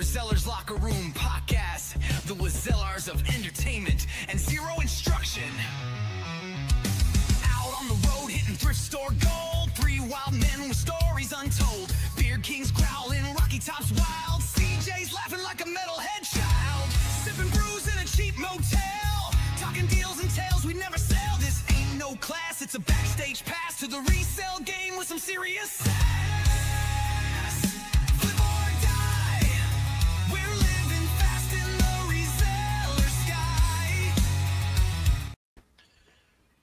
Resellers Locker Room Podcast, the Resellers of entertainment and zero instruction. Out on the road hitting thrift store gold, three wild men with stories untold. Beard kings growling, Rocky Tops wild, CJ's laughing like a metalhead child. Sipping brews in a cheap motel, talking deals and tales we never sell. This ain't no class, it's a backstage pass to the resale game with some serious sass. Flip or die, we're living fast in the reseller sky.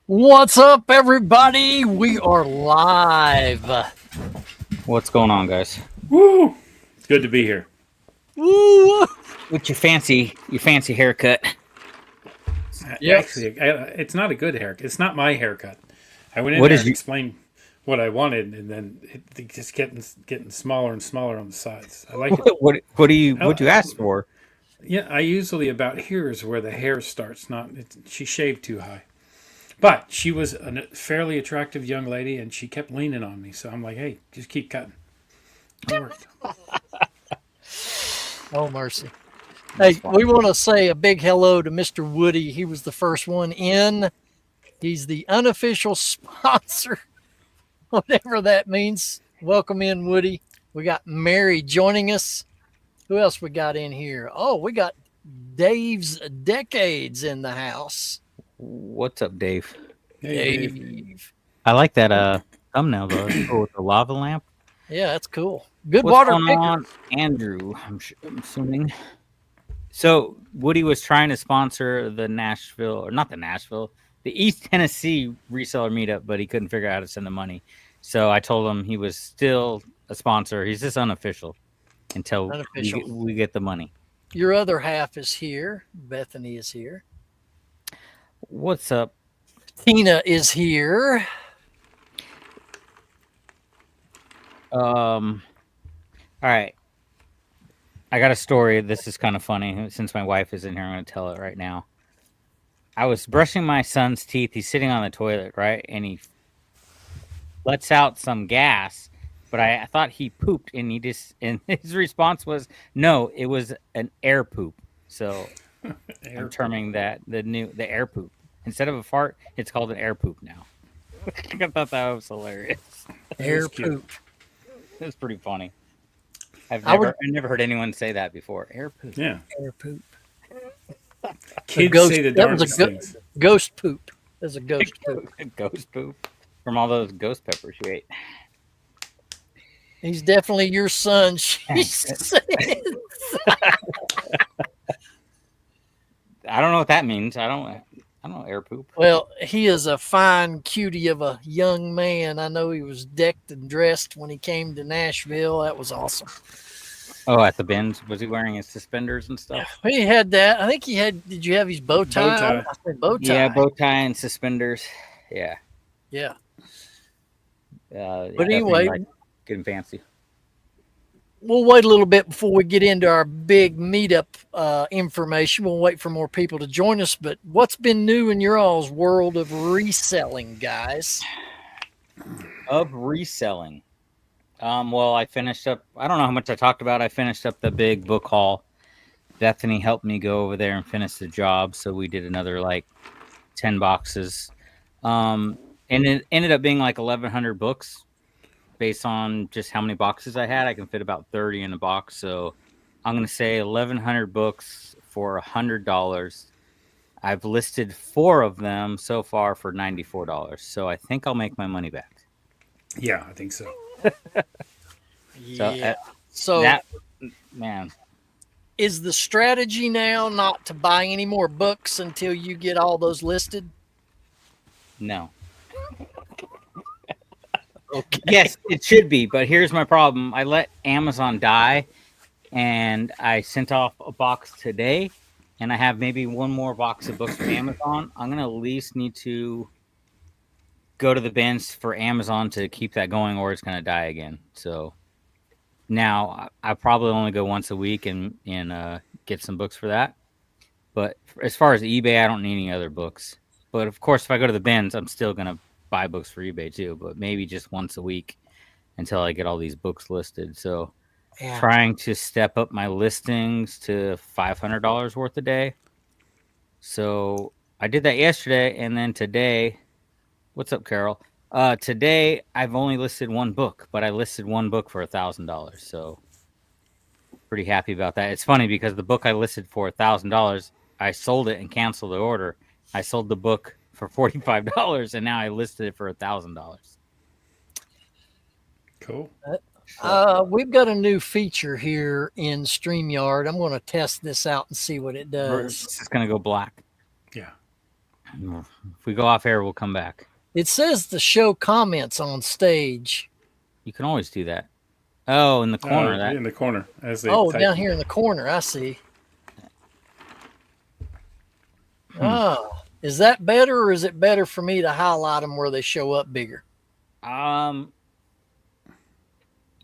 What's up, everybody? We are live. What's going on, guys? Woo! It's good to be here. Woo! With your fancy haircut. Yep. Actually, it's not a good haircut. It's not my haircut. I went in What there is and you- explained what I wanted, and then it just getting smaller and smaller on the sides. I like it. What you ask for? Yeah, I usually about here is where the hair starts. She shaved too high, but she was a fairly attractive young lady, and she kept leaning on me. So I'm like, hey, just keep cutting. It worked. Oh, mercy. Hey, we want to say a big hello to Mr. Woody. He was the first one in. He's the unofficial sponsor, whatever that means. Welcome in, Woody. We got Mary joining us. Who else we got in here? Oh, we got Dave's Decades in the house. What's up, Dave? Hey, Dave. Dave. I like that thumbnail though. With the lava lamp. Yeah, that's cool. Good What's water going picker. on, Andrew? I'm assuming. So Woody was trying to sponsor the East Tennessee reseller meetup, but he couldn't figure out how to send the money. So I told him he was still a sponsor. He's just unofficial until Unofficial. we get the money. Your other half is here. Bethany is here. What's up? Tina is here. All right. I got a story. This is kind of funny. Since my wife is in here, I'm going to tell it right now. I was brushing my son's teeth. He's sitting on the toilet, right? And he lets out some gas, but I thought he pooped, and and his response was, no, it was an air poop. So I'm terming that the air poop. Instead of a fart, it's called an air poop now. I thought that was hilarious. Air That's cute. poop. It's pretty funny. I've I never heard anyone say that before. Air poop. Yeah, Air poop. kids ghost- say the that was a darndest go- things. Ghost poop. There's a ghost poop. Ghost poop from all those ghost peppers you ate. He's definitely your son. She said. I don't know what that means. I don't know air poop. Well, he is a fine cutie of a young man. I know he was decked and dressed when he came to Nashville. That was awesome. Oh, at the bins, was he wearing his suspenders and stuff? He had that. I think he had. Did you have his bow tie? Bow tie. I said bow tie. Yeah, bow tie and suspenders. Yeah. Yeah. But anyway- getting fancy. We'll wait a little bit before we get into our big meetup information. We'll wait for more people to join us. But what's been new in your all's world of reselling, guys? Of reselling. Well, I finished up. I don't know how much I talked about. I finished up the big book haul. Bethany helped me go over there and finish the job, so we did another like 10 boxes. And it ended up being like 1,100 books. Based on just how many boxes I had, I can fit about 30 in a box. So I'm going to say 1,100 books for $100. I've listed 4 of them so far for $94. So I think I'll make my money back. Yeah, I think so. Yeah. So that, man, is the strategy now not to buy any more books until you get all those listed? no. Okay. Yes, it should be, but here's my problem. I let Amazon die, and I sent off a box today, and I have maybe one more box of books from Amazon. I'm going to at least need to go to the bins for Amazon to keep that going, or it's going to die again. So now I probably only go once a week and get some books for that. But as far as eBay, I don't need any other books. But of course, if I go to the bins, I'm still going to buy books for eBay too, but maybe just once a week until I get all these books listed. So Yeah. trying to step up my listings to $500 worth a day. So I did that yesterday, and then today, what's up, Carol? Today I've only listed one book, but I listed one book for $1,000. So pretty happy about that. It's funny because the book I listed for $1,000, I sold it and canceled the order. I sold the book for $45, and now I listed it for $1,000. Cool. We've got a new feature here in StreamYard. I'm going to test this out and see what it does. It's just gonna go black. Yeah. If we go off air, we'll come back. It says to show comments on stage. You can always do that. Oh, in the corner. That In the corner. As they Oh, type down it. here in the corner. I see. Oh, is that better, or is it better for me to highlight them where they show up bigger?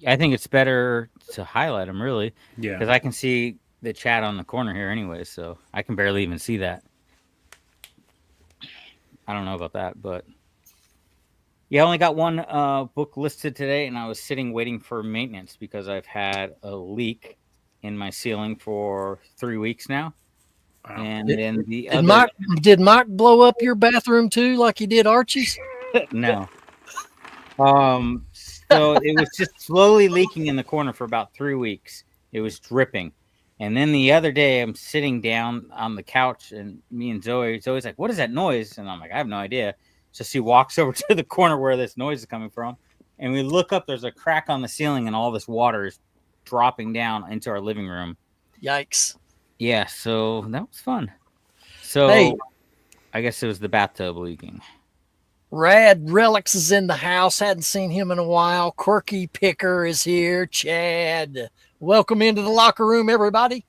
I think it's better to highlight them, really, Yeah. because I can see the chat on the corner here anyway, so I can barely even see that. I don't know about that, but yeah, I only got one book listed today, and I was sitting waiting for maintenance because I've had a leak in my ceiling for 3 weeks now. Wow. And then the Did Mike blow up your bathroom too, like he did Archie's? no. So it was just slowly leaking in the corner for about 3 weeks. It was dripping. And then the other day I'm sitting down on the couch, and me and Zoe's like, "What is that noise?" And I'm like, "I have no idea." So she walks over to the corner where this noise is coming from. And we look up, there's a crack on the ceiling, and all this water is dropping down into our living room. Yikes. Yeah, so that was fun. So Hey. I guess it was the bathtub leaking. Rad Relics is in the house. Hadn't seen him in a while. Quirky Picker is here. Chad, welcome into the locker room, everybody.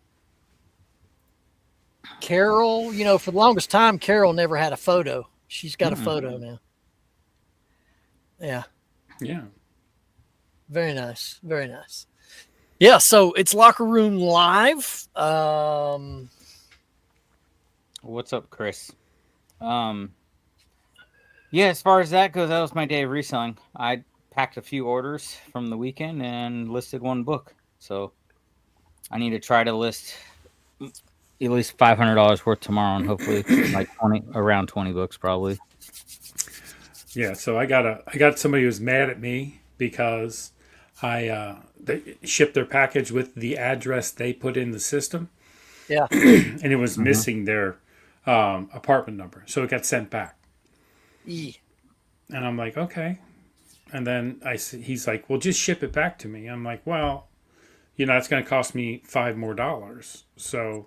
Carol, for the longest time, Carol never had a photo. She's got a photo now. Yeah. Yeah. Very nice. Very nice. Yeah, so it's Locker Room Live. What's up, Chris? Yeah, as far as that goes, that was my day of reselling. I packed a few orders from the weekend and listed one book. So I need to try to list at least $500 worth tomorrow, and hopefully like around 20 books probably. Yeah. So I got somebody who's mad at me because they shipped their package with the address they put in the system. Yeah. And it was missing their apartment number. So it got sent back. And I'm like, okay. And then he's like, well, just ship it back to me. I'm like, well, it's going to cost me $5 more. So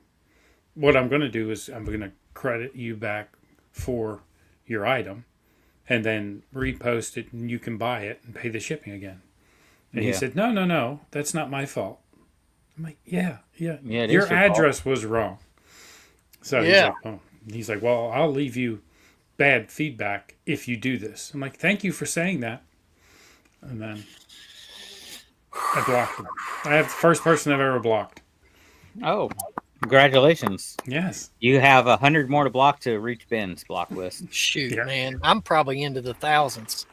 what I'm going to do is I'm going to credit you back for your item and then repost it, and you can buy it and pay the shipping again. And he said, no, that's not my fault. I'm like, yeah, your address was wrong. So he's like, well, I'll leave you bad feedback if you do this. I'm like, thank you for saying that. And then I blocked him. I have the first person I've ever blocked. Oh, congratulations. Yes. You have 100 more to block to reach Ben's block list. Shoot, man. I'm probably into the thousands.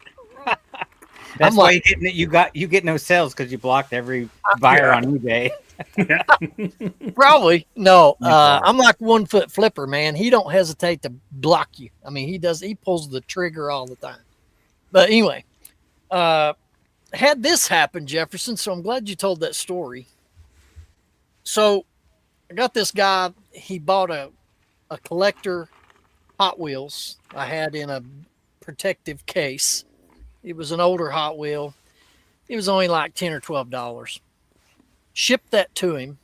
That's why you get no sales, because you blocked every buyer on eBay. Probably. No, I'm like 1 foot flipper, man. He don't hesitate to block you. I mean, he pulls the trigger all the time. But anyway, had this happen, Jefferson, so I'm glad you told that story. So I got this guy, he bought a collector Hot Wheels I had in a protective case. It was an older Hot Wheel. It was only like $10 or $12. Shipped that to him.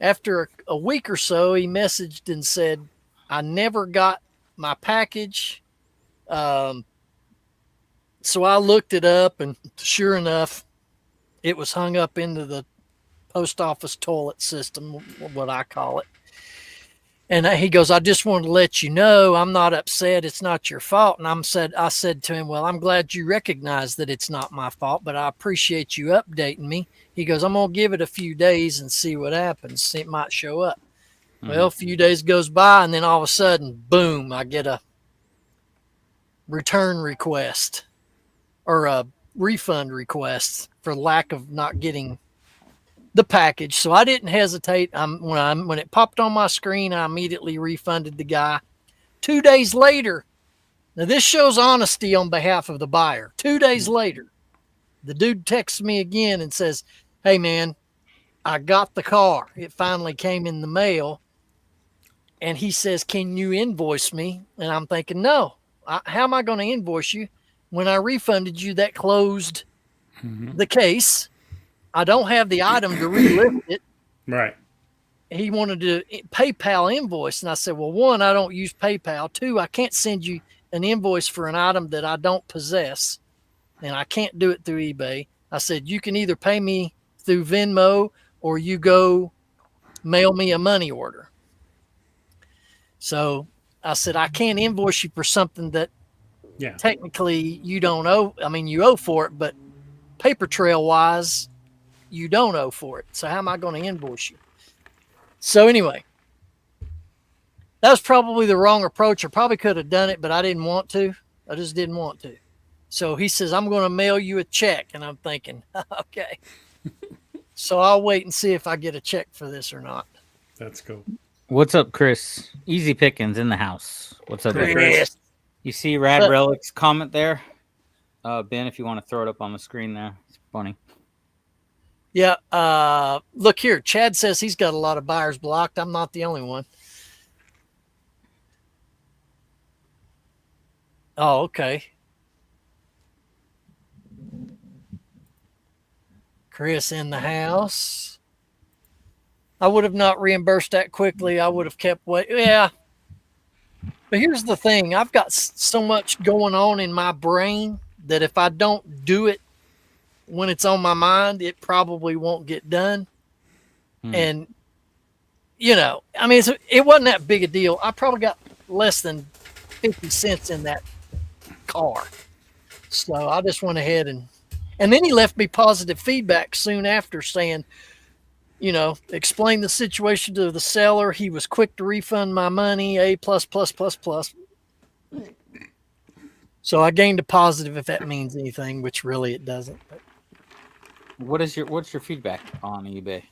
After a week or so, he messaged and said, I never got my package. So I looked it up, and sure enough, it was hung up into the post office toilet system, what I call it. And he goes, I just wanted to let you know I'm not upset. It's not your fault. And I said to him, well, I'm glad you recognize that it's not my fault, but I appreciate you updating me. He goes, I'm going to give it a few days and see what happens. It might show up. Well, a few days goes by, and then all of a sudden, boom, I get a return request or a refund request for lack of not getting the package. So I didn't hesitate. When it popped on my screen, I immediately refunded the guy. 2 days later, now this shows honesty on behalf of the buyer. 2 days later, the dude texts me again and says, "Hey man, I got the car. It finally came in the mail." And he says, "Can you invoice me?" And I'm thinking, no, how am I going to invoice you? When I refunded you, that closed the case. I don't have the item to relist it. Right. He wanted to PayPal invoice. And I said, well, one, I don't use PayPal. Two, I can't send you an invoice for an item that I don't possess. And I can't do it through eBay. I said, you can either pay me through Venmo or you go mail me a money order. So I said, I can't invoice you for something that technically you don't owe. I mean, you owe for it, but paper trail wise, you don't owe for it. So how am I going to invoice you? So anyway, that was probably the wrong approach. I probably could have done it, but I didn't want to. I just didn't want to. So he says, I'm going to mail you a check. And I'm thinking, okay. So I'll wait and see if I get a check for this or not. That's cool. What's up, Chris? Easy pickings in the house. What's up, Chris? You see Rad Relic's comment there? Ben, if you want to throw it up on the screen there. It's funny. Yeah. Look here. Chad says he's got a lot of buyers blocked. I'm not the only one. Oh, okay. Chris in the house. I would have not reimbursed that quickly. I would have kept yeah. But here's the thing. I've got so much going on in my brain that if I don't do it when it's on my mind, it probably won't get done. And, you know, I mean, it wasn't that big a deal. I probably got less than 50 cents in that car. So I just went ahead and then he left me positive feedback soon after saying, you know, explain the situation to the seller. He was quick to refund my money, A+++++. So I gained a positive, if that means anything, which really it doesn't. But. What's your feedback on eBay?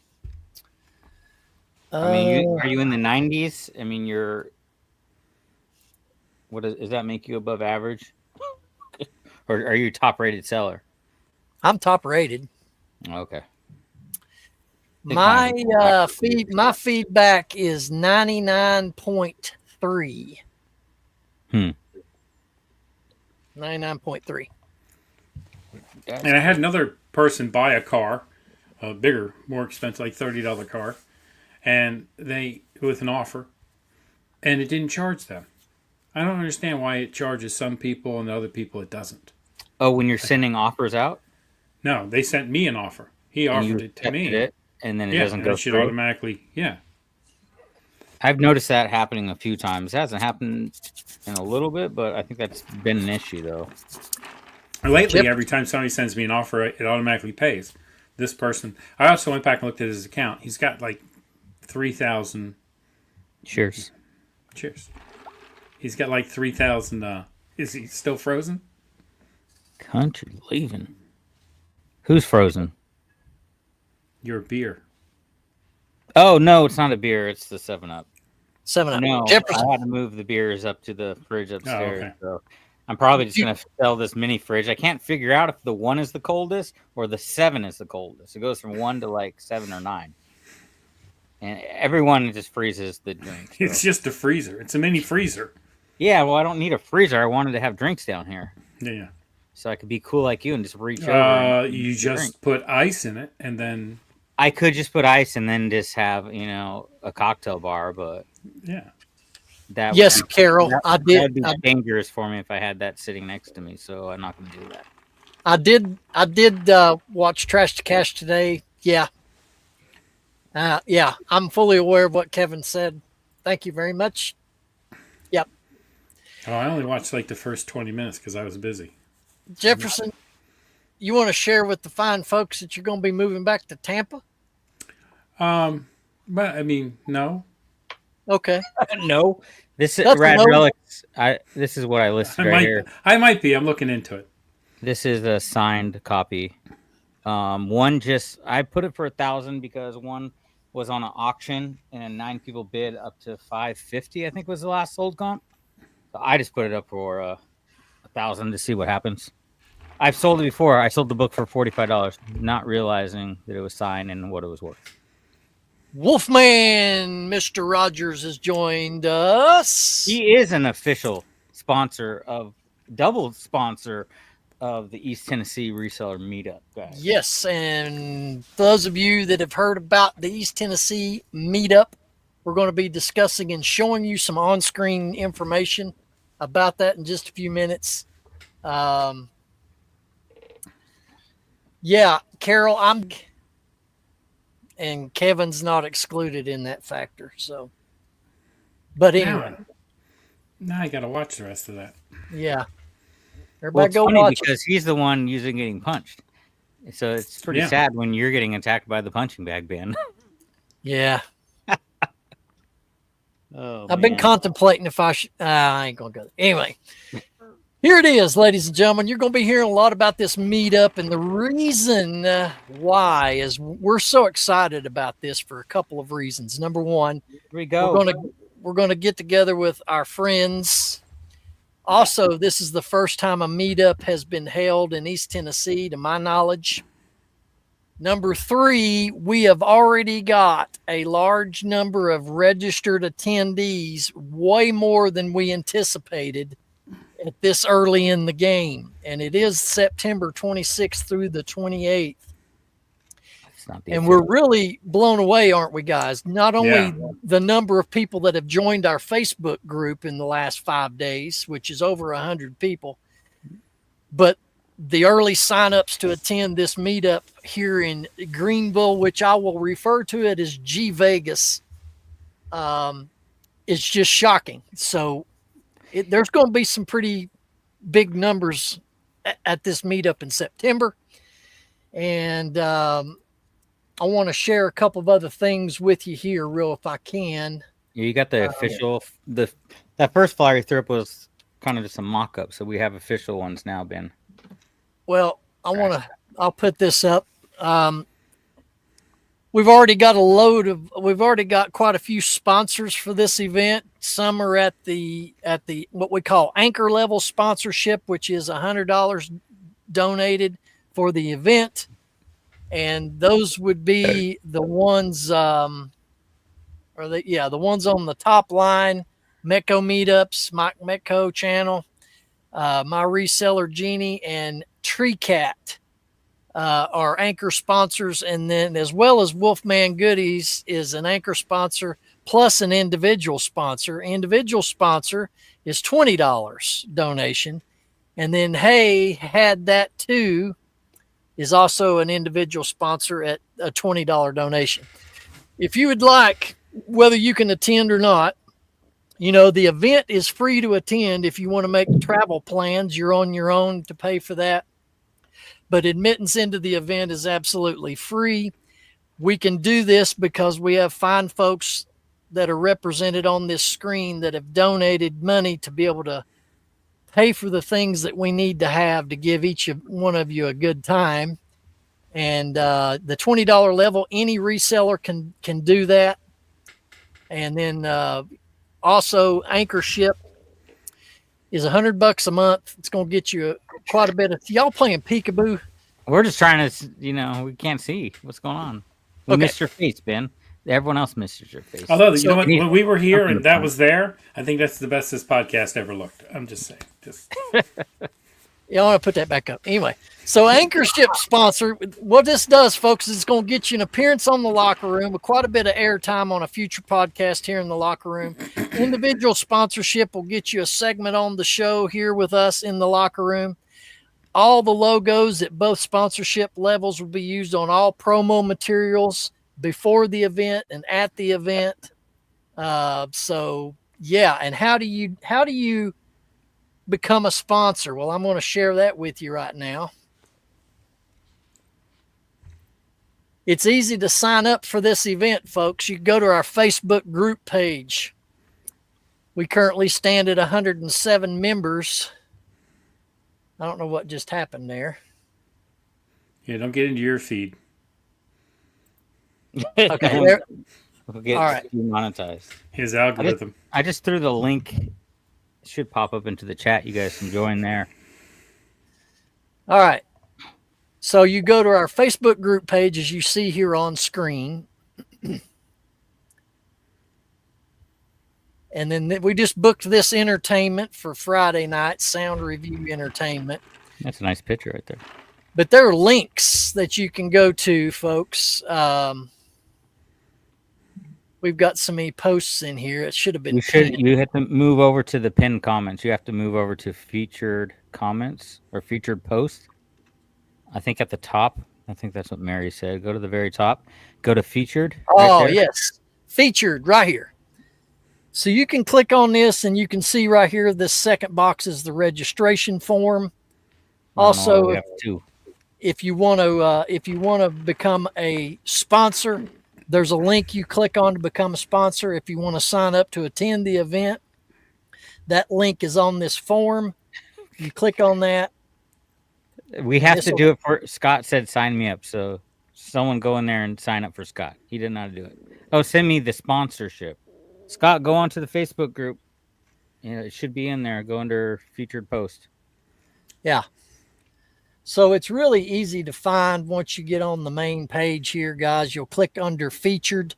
I mean, are you in the 90s? I mean, does that make you above average? Or are you a top rated seller? I'm top rated. Okay. My feedback is 99.3. 99.3. And I had another person buy a car, a bigger, more expensive, like $30 car, and with an offer, and it didn't charge them. I don't understand why it charges some people and other people it doesn't. Oh, when you're sending offers out? No, they sent me an offer. He offered it to me. And then it doesn't go through. Automatically, I've noticed that happening a few times. It hasn't happened in a little bit, but I think that's been an issue, though. Lately, every time somebody sends me an offer, it automatically pays. This person, I also went back and looked at his account. He's got like 3,000. Cheers. He's got like 3,000. Is he still frozen? Country leaving. Who's frozen? Your beer. Oh, no, it's not a beer. It's the 7-Up. 7-Up. No, Jefferson. I had to move the beers up to the fridge upstairs. Oh, okay. So I'm probably just going to sell this mini fridge. I can't figure out if the 1 is the coldest or the 7 is the coldest. It goes from 1 to like 7 or 9. And everyone just freezes the drink. So. It's just a freezer. It's a mini freezer. Yeah, well, I don't need a freezer. I wanted to have drinks down here. Yeah. So I could be cool like you and just reach over. You just put ice in it and then... I could just put ice and then just have, a cocktail bar, but... Yeah. Yes, Carol, I did. That'd be dangerous for me if I had that sitting next to me, so I'm not going to do that. I did watch Trash to Cash today. Yeah. I'm fully aware of what Kevin said. Thank you very much. Yep. Oh, I only watched like the first 20 minutes because I was busy. Jefferson, you want to share with the fine folks that you're going to be moving back to Tampa? But I mean, no. Okay. No. This is That's Rad no. Relics. This is what I listed right here. I might be. I'm looking into it. This is a signed copy One I put it for 1,000 because one was on an auction and 9 people bid up to 550. I think was the last sold comp. So I just put it up for 1,000 to see what happens. I've sold it before. I sold the book for $45, not realizing that it was signed and what it was worth. Wolfman, Mr. Rogers has joined us. He is an official double sponsor of the East Tennessee Reseller Meetup, guys. Yes, and those of you that have heard about the East Tennessee Meetup, we're going to be discussing and showing you some on-screen information about that in just a few minutes. Yeah, Carol, and Kevin's not excluded in that factor. So, but anyway, now I got to watch the rest of that. Yeah, well, everybody go watch because he's the one using getting punched. So it's pretty sad when you're getting attacked by the punching bag, Ben. Yeah. I've been contemplating if I should. I ain't gonna go there. Anyway. Here it is, ladies and gentlemen. You're going to be hearing a lot about this meetup, and the reason why is we're so excited about this for a couple of reasons. Number one, we're going to get together with our friends. Also, this is the first time a meetup has been held in East Tennessee, to my knowledge. Number three, we have already got a large number of registered attendees, way more than we anticipated at this early in the game, and it is September 26th through the 28th. And we're really blown away, aren't we, guys? Not only the number of people that have joined our Facebook group in the last 5 days, which is over 100 people, but the early signups to attend this meetup here in Greenville, which I will refer to it as G Vegas, is just shocking. So there's going to be some pretty big numbers at this meetup in September. And I want to share a couple of other things with you here, if I can. You got the official, that first flyer Thrift was kind of just a mock-up. So we have official ones now, Ben. Well, I'll put this up. We've already got quite a few sponsors for this event. Some are at the what we call anchor level sponsorship, which is $100 donated for the event. And those would be the ones, the ones on the top line: Metco Meetups, Mike Metco Channel, My Reseller Genie, and Tree Cat. Are anchor sponsors, and then as well as Wolfman Goodies is an anchor sponsor plus an individual sponsor. Individual sponsor is $20 donation, and then Hey Had That Too is also an individual sponsor at a $20 donation. If you would like, whether you can attend or not, the event is free to attend. If you want to make travel plans, you're on your own to pay for that. But admittance into the event is absolutely free. We can do this because we have fine folks that are represented on this screen that have donated money to be able to pay for the things that we need to have to give each one of you a good time. And the $20 level, any reseller can do that. And then also anchorship is $100 a month. It's going to get you quite a bit of. Y'all playing peekaboo? We're just trying to, we can't see what's going on. We missed your face, Ben. Everyone else misses your face. Although, you know what? When we were here and that was there, I think that's the best this podcast ever looked. I'm just saying. Yeah, I want to put that back up. Anyway, so anchorship sponsor, what this does, folks, is it's going to get you an appearance on the locker room with quite a bit of airtime on a future podcast here in the locker room. Individual sponsorship will get you a segment on the show here with us in the locker room. All the logos at both sponsorship levels will be used on all promo materials before the event and at the event. So yeah. And how do you become a sponsor? Well, I'm going to share that with you right now. It's easy to sign up for this event, folks. You go to our Facebook group page. We currently stand at 107 members. I don't know what just happened there. Yeah, don't get into your feed. Okay, there, We'll get all right. monetized. His algorithm. I just threw the link. It should pop up into the chat. You guys can join there. All right. So you go to our Facebook group page as you see here on screen. And then we just booked this entertainment for Friday night, Sound Review Entertainment. That's a nice picture right there. But there are links that you can go to, folks. We've got so many posts in here. It should have been pinned. You have to move over to the pinned comments. You have to move over to featured comments or featured posts. I think at the top. I think that's what Mary said. Go to the very top. Go to featured. Oh, right there. yes. Featured right here. So you can click on this and you can see right here, this second box is the registration form. Also, we have two. if you want to become a sponsor, there's a link you click on to become a sponsor. If you want to sign up to attend the event, that link is on this form. You click on that. We have to do it for Scott said sign me up. So someone go in there and sign up for Scott. He didn't know how to do it. Oh, send me the sponsorship. Scott, go on to the Facebook group. Yeah, it should be in there. Go under featured post. Yeah. So it's really easy to find once you get on the main page here, guys. You'll click under featured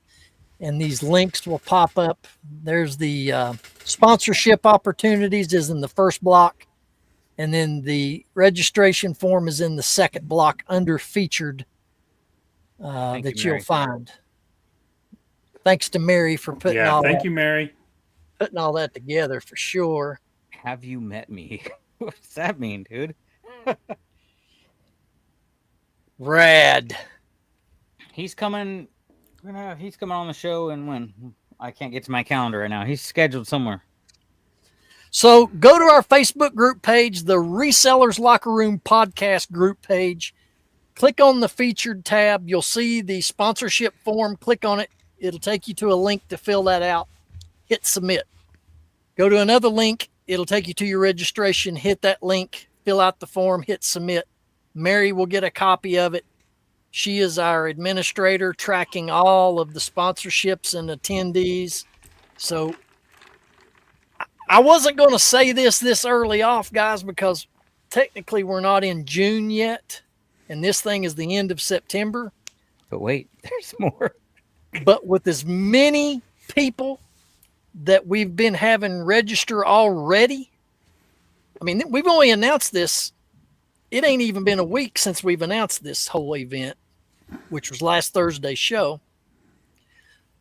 and these links will pop up. There's the sponsorship opportunities is in the first block. And then the registration form is in the second block under featured that you'll find. Thanks to Mary for putting Thank you, Mary. Putting all that together for sure. Have you met me? What does that mean, dude? Rad. He's coming. He's coming on the show, and when I can't get to my calendar right now, he's scheduled somewhere. So go to our Facebook group page, the Resellers Locker Room podcast group page. Click on the featured tab. You'll see the sponsorship form. Click on it. It'll take you to a link to fill that out. Hit submit. Go to another link. It'll take you to your registration. Hit that link. Fill out the form. Hit submit. Mary will get a copy of it. She is our administrator tracking all of the sponsorships and attendees. So I wasn't going to say this early off, guys, because technically we're not in June yet. And this thing is the end of September. But wait, there's more. But with as many people that we've been having register already, I mean, we've only announced this. It ain't even been a week since we've announced this whole event, which was last Thursday's show.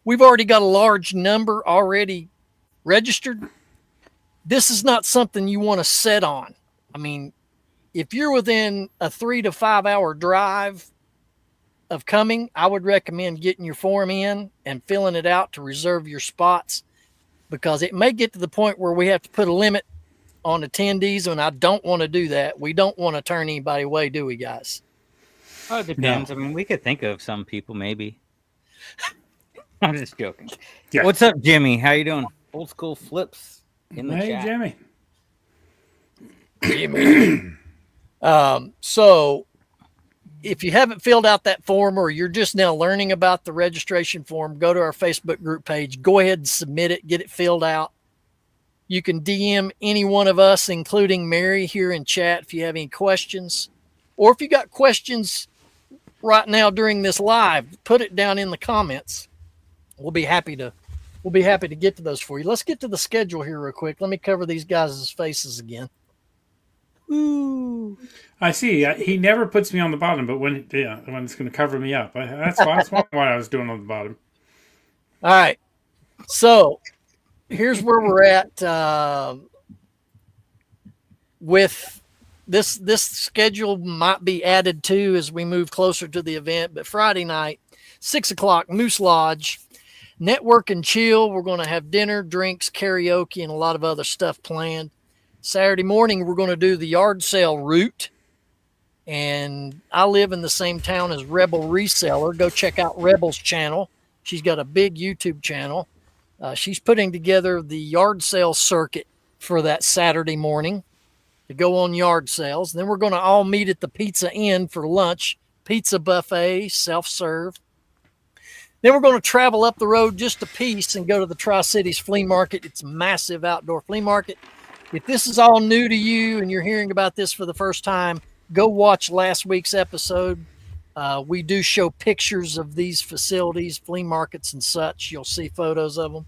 We've already got a large number already registered. This is not something you want to set on. I mean, if you're within a 3 to 5 hour drive of coming, I would recommend getting your form in and filling it out to reserve your spots, because it may get to the point where we have to put a limit on attendees, and I don't want to do that. We don't want to turn anybody away, do we, guys? Oh, it depends. No. I mean, we could think of some people, maybe. I'm just joking. Yeah. What's up, Jimmy? How you doing? Old school flips in the chat. Jimmy. So if you haven't filled out that form, or you're just now learning about the registration form, go to our Facebook group page. Go ahead and submit it. Get it filled out. You can DM any one of us, including Mary, here in chat if you have any questions. Or if you got questions right now during this live, put it down in the comments. We'll be happy to get to those for you. Let's get to the schedule here real quick. Let me cover these guys' faces again. Ooh. I see. He never puts me on the bottom, but when it's going to cover me up. That's why I was doing on the bottom. All right. So here's where we're at with this. This schedule might be added to as we move closer to the event. But Friday night, 6 o'clock, Moose Lodge, network and chill. We're going to have dinner, drinks, karaoke, and a lot of other stuff planned. Saturday morning, we're going to do the yard sale route. And I live in the same town as Rebel Reseller. Go check out Rebel's channel. She's got a big YouTube channel. She's putting together the yard sale circuit for that Saturday morning to go on yard sales. Then we're going to all meet at the Pizza Inn for lunch. pizza buffet, self-serve. Then we're going to travel up the road just a piece and go to the Tri-Cities Flea Market. It's a massive outdoor flea market. If this is all new to you and you're hearing about this for the first time, go watch last week's episode. We do show pictures of these facilities, flea markets and such. You'll see photos of them.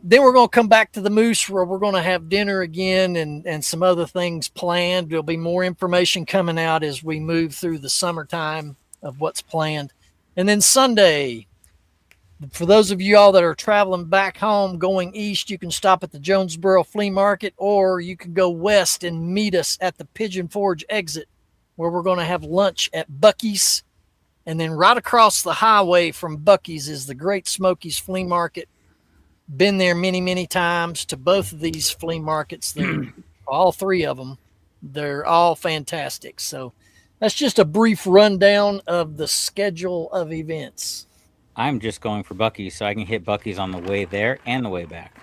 Then we're going to come back to the Moose where we're going to have dinner again and some other things planned. There'll be more information coming out as we move through the summertime of what's planned. And then Sunday, for those of you all that are traveling back home, going east, you can stop at the Jonesboro Flea Market, or you can go west and meet us at the Pigeon Forge exit, where we're going to have lunch at Buc-ee's. And then right across the highway from Buc-ee's is the Great Smokies Flea Market. Been there many, many times to both of these flea markets. They're all three of them. They're all fantastic. So that's just a brief rundown of the schedule of events. I'm just going for Buc-ee's so I can hit Buc-ee's on the way there and the way back.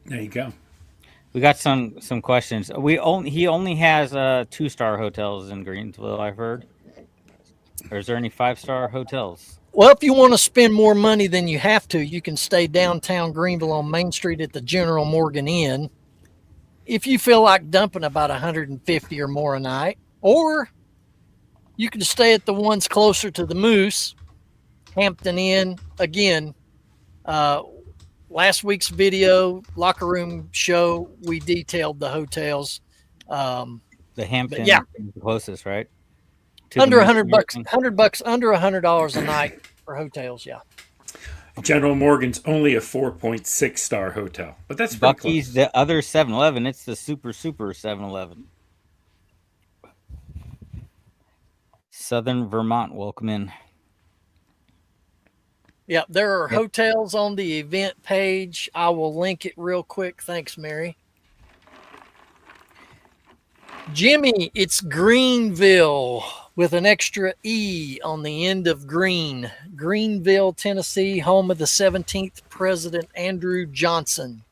There you go. We got some questions. He only has 2-star hotels in Greensville, I've heard. Or is there any 5-star hotels? Well, if you want to spend more money than you have to, you can stay downtown Greenville on Main Street at the General Morgan Inn. If you feel like dumping about $150 or more a night, or you can stay at the ones closer to the Moose, Hampton Inn. Again, last week's video, locker room show, we detailed the hotels. The Hampton, yeah, is the closest, right? Under $100, $100 under $100 a night for hotels. Yeah. General Morgan's only a 4.6 star hotel, but that's pretty Buc-ee's close. the other 7-Eleven. It's the super 7-Eleven. Southern Vermont, welcome in. Yeah, there are hotels on the event page. I will link it real quick. Thanks, Mary. Jimmy, it's Greenville with an extra E on the end of green. Greenville, Tennessee, home of the 17th President Andrew Johnson.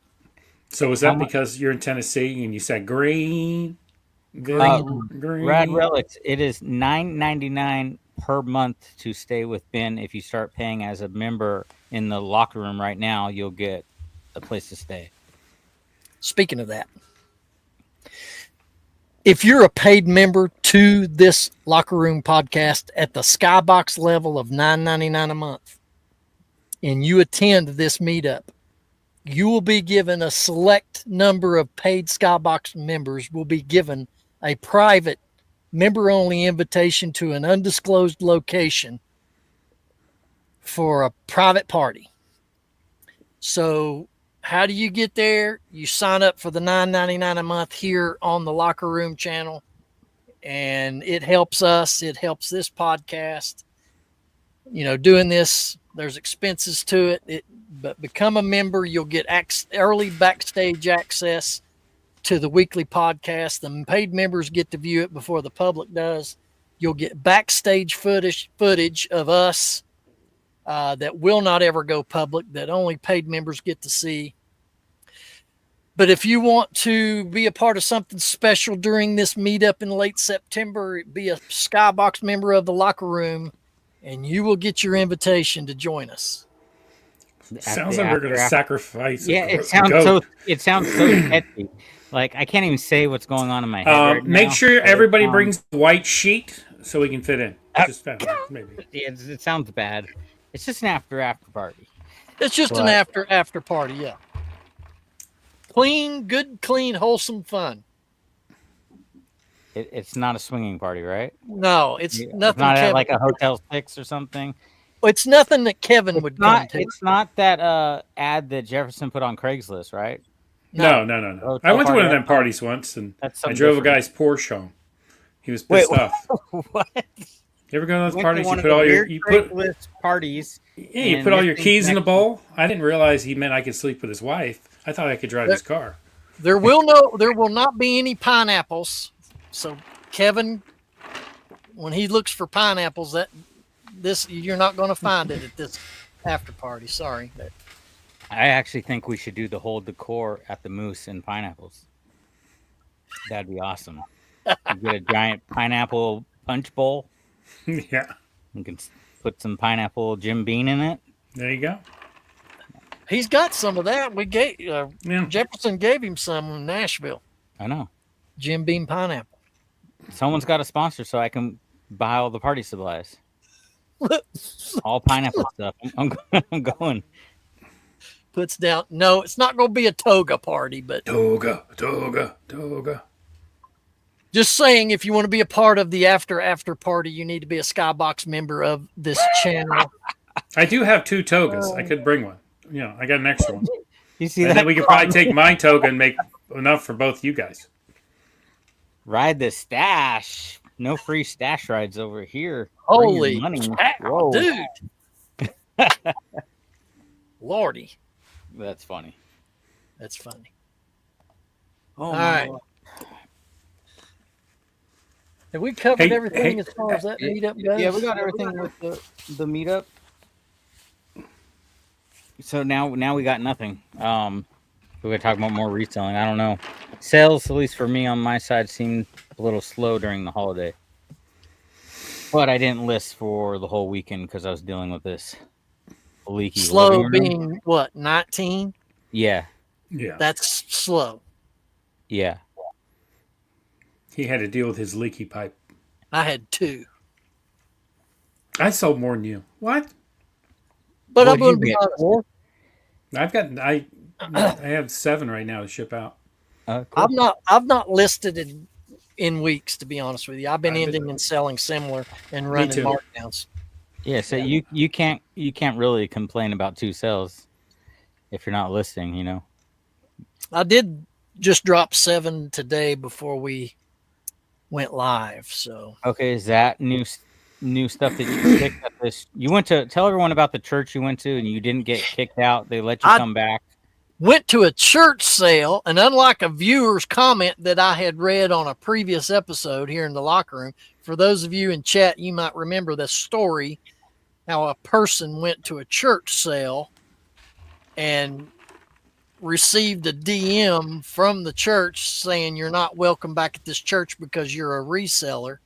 So is that because you're in Tennessee and you said green? Rad Relics, it is $9.99 per month to stay with Ben. If you start paying as a member in the locker room right now, you'll get a place to stay. Speaking of that, if you're a paid member to this locker room podcast at the Skybox level of $9.99 a month, and you attend this meetup, you will be given a select number of paid Skybox members will be given a private member-only invitation to an undisclosed location for a private party. So how do you get there? You sign up for the $9.99 a month here on the Locker Room channel, and it helps us. It helps this podcast. You know, doing this, there's expenses to it. But become a member. You'll get early backstage access to the weekly podcast. The paid members get to view it before the public does. You'll get backstage footage of us that will not ever go public, that only paid members get to see. But if you want to be a part of something special during this meetup in late September, be a Skybox member of the Locker Room, and you will get your invitation to join us. Sounds like we're going to sacrifice. Yeah, it sounds so heavy. Like I can't even say what's going on in my head right now. Make sure everybody brings a white sheet so we can fit in. Just maybe. It sounds bad. It's just an after party. It's just an after party, yeah. Clean, wholesome fun. It's not a swinging party, right? No, it's nothing. It's not at like a Hotel 6 or something. It's nothing that Kevin would come to. It's not that ad that Jefferson put on Craigslist, right? No. I went to one of them parties once, and I drove a guy's Porsche home. He was pissed off. What? You ever go to those parties? You put all your parties. Yeah, you put all your keys in the bowl. I didn't realize he meant I could sleep with his wife. I thought I could drive his car. There will not be any pineapples. So Kevin, when he looks for pineapples, you're not going to find it at this after party. Sorry. I actually think we should do the whole decor at the Moose and pineapples. That'd be awesome. You get a giant pineapple punch bowl. Yeah. You can put some pineapple Jim Beam in it. There you go. He's got some of that. We gave Yeah. Jefferson gave him some in Nashville. I know. Jim Beam pineapple. Someone's got a sponsor so I can buy all the party supplies. All pineapple stuff. I'm going. Puts down. No, it's not going to be a toga party, but Toga. just saying, if you want to be a part of the after party, you need to be a Skybox member of this channel. I do have 2 togas. I could bring one. Yeah, I got an extra one. You see And that? then we could probably take my toga and make enough for both you guys. Ride the stash. No free stash rides over here. Bring your Holy money. cow, Whoa. dude. Lordy. That's funny. That's funny. Oh, All my right. Lord. Have we covered Hey, everything hey, as far as that meetup goes? Yeah, we got everything with the meetup. So now we got nothing. We're gonna talk about more reselling. I don't know. Sales, at least for me on my side, seemed a little slow during the holiday. But I didn't list for the whole weekend because I was dealing with this leaky Slow living room. being what, 19? Yeah, Yeah. That's slow. yeah. He had to deal with his leaky pipe. I had 2. I sold more than you. What? But What'd I'm going you to be get, honest. 4? I have 7 right now to ship out. Cool. I've not listed in weeks, to be honest with you. I've been I've been- ending and selling similar and running too. markdowns. Yeah, so you can't really complain about 2 sales if you're not listing, you know. I did just drop 7 today before we went live. So Okay, is that new stuff that you picked up this? You went to tell everyone about the church you went to and you didn't get kicked out. They let you come back. went to a church sale, and unlike a viewer's comment that I had read on a previous episode here in the locker room, for those of you in chat, you might remember the story how a person went to a church sale and received a DM from the church saying you're not welcome back at this church because you're a reseller.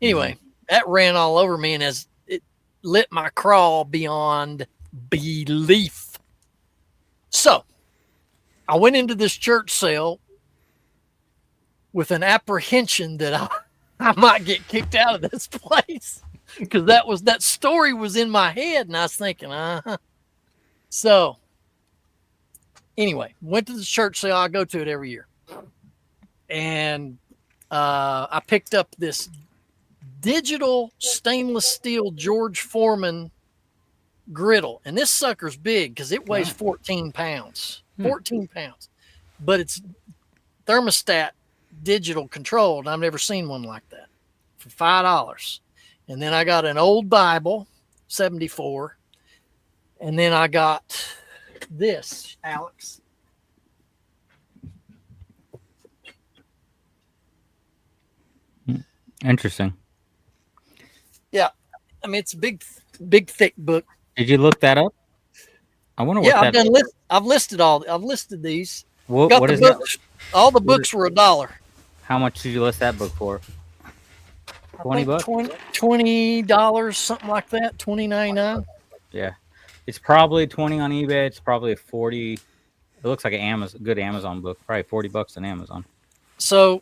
Anyway, that ran all over me, and as it lit my crawl beyond belief. So I went into this church sale with an apprehension that I might get kicked out of this place because that story was in my head, and I was thinking, So anyway, went to the church sale. I go to it every year, and I picked up this digital stainless steel George Foreman griddle, and this sucker's big because it weighs 14 pounds. 14 pounds, but it's thermostat digital controlled. I've never seen one like that for $5. And then I got an old Bible, 74. And then I got this, Alex. Interesting. Yeah. I mean, it's a big, thick book. Did you look that up? I wonder what Yeah, that I've listed these. What Got the is that? books. All the books were $1. How much did you list that book for? $20 bucks? $20, something like that. $20.99. Yeah. It's probably 20 on eBay. It's probably a 40. It looks like a good Amazon book. Probably $40 on Amazon. So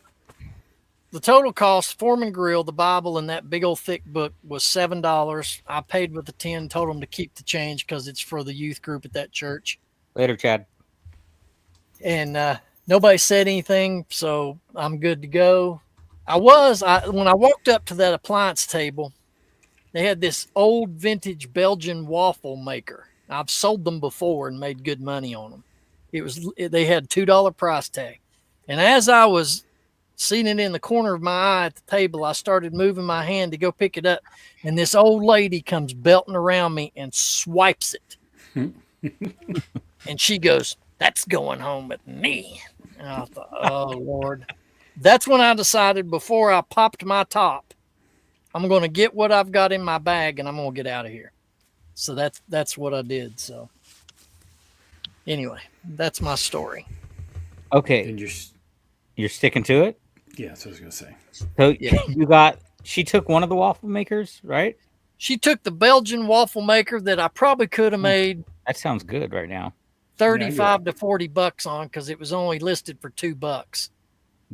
the total cost, Foreman Grill, the Bible, and that big old thick book was $7. I paid with the 10, told them to keep the change because it's for the youth group at that church. Later, Chad. And nobody said anything, so I'm good to go. When I walked up to that appliance table, they had this old vintage Belgian waffle maker. I've sold them before and made good money on them. They had $2 price tag. And as I was seeing it in the corner of my eye at the table, I started moving my hand to go pick it up. And this old lady comes belting around me and swipes it. And she goes, "That's going home with me." And I thought, oh, Lord. That's when I decided before I popped my top, I'm going to get what I've got in my bag and I'm going to get out of here. So that's what I did. So anyway, that's my story. Okay. And You're sticking to it? Yeah, that's what I was gonna say. So Yeah. she took one of the waffle makers, right? She took the Belgian waffle maker that I probably could have made That sounds good right now. 35 to 40 bucks on because it was only listed for $2.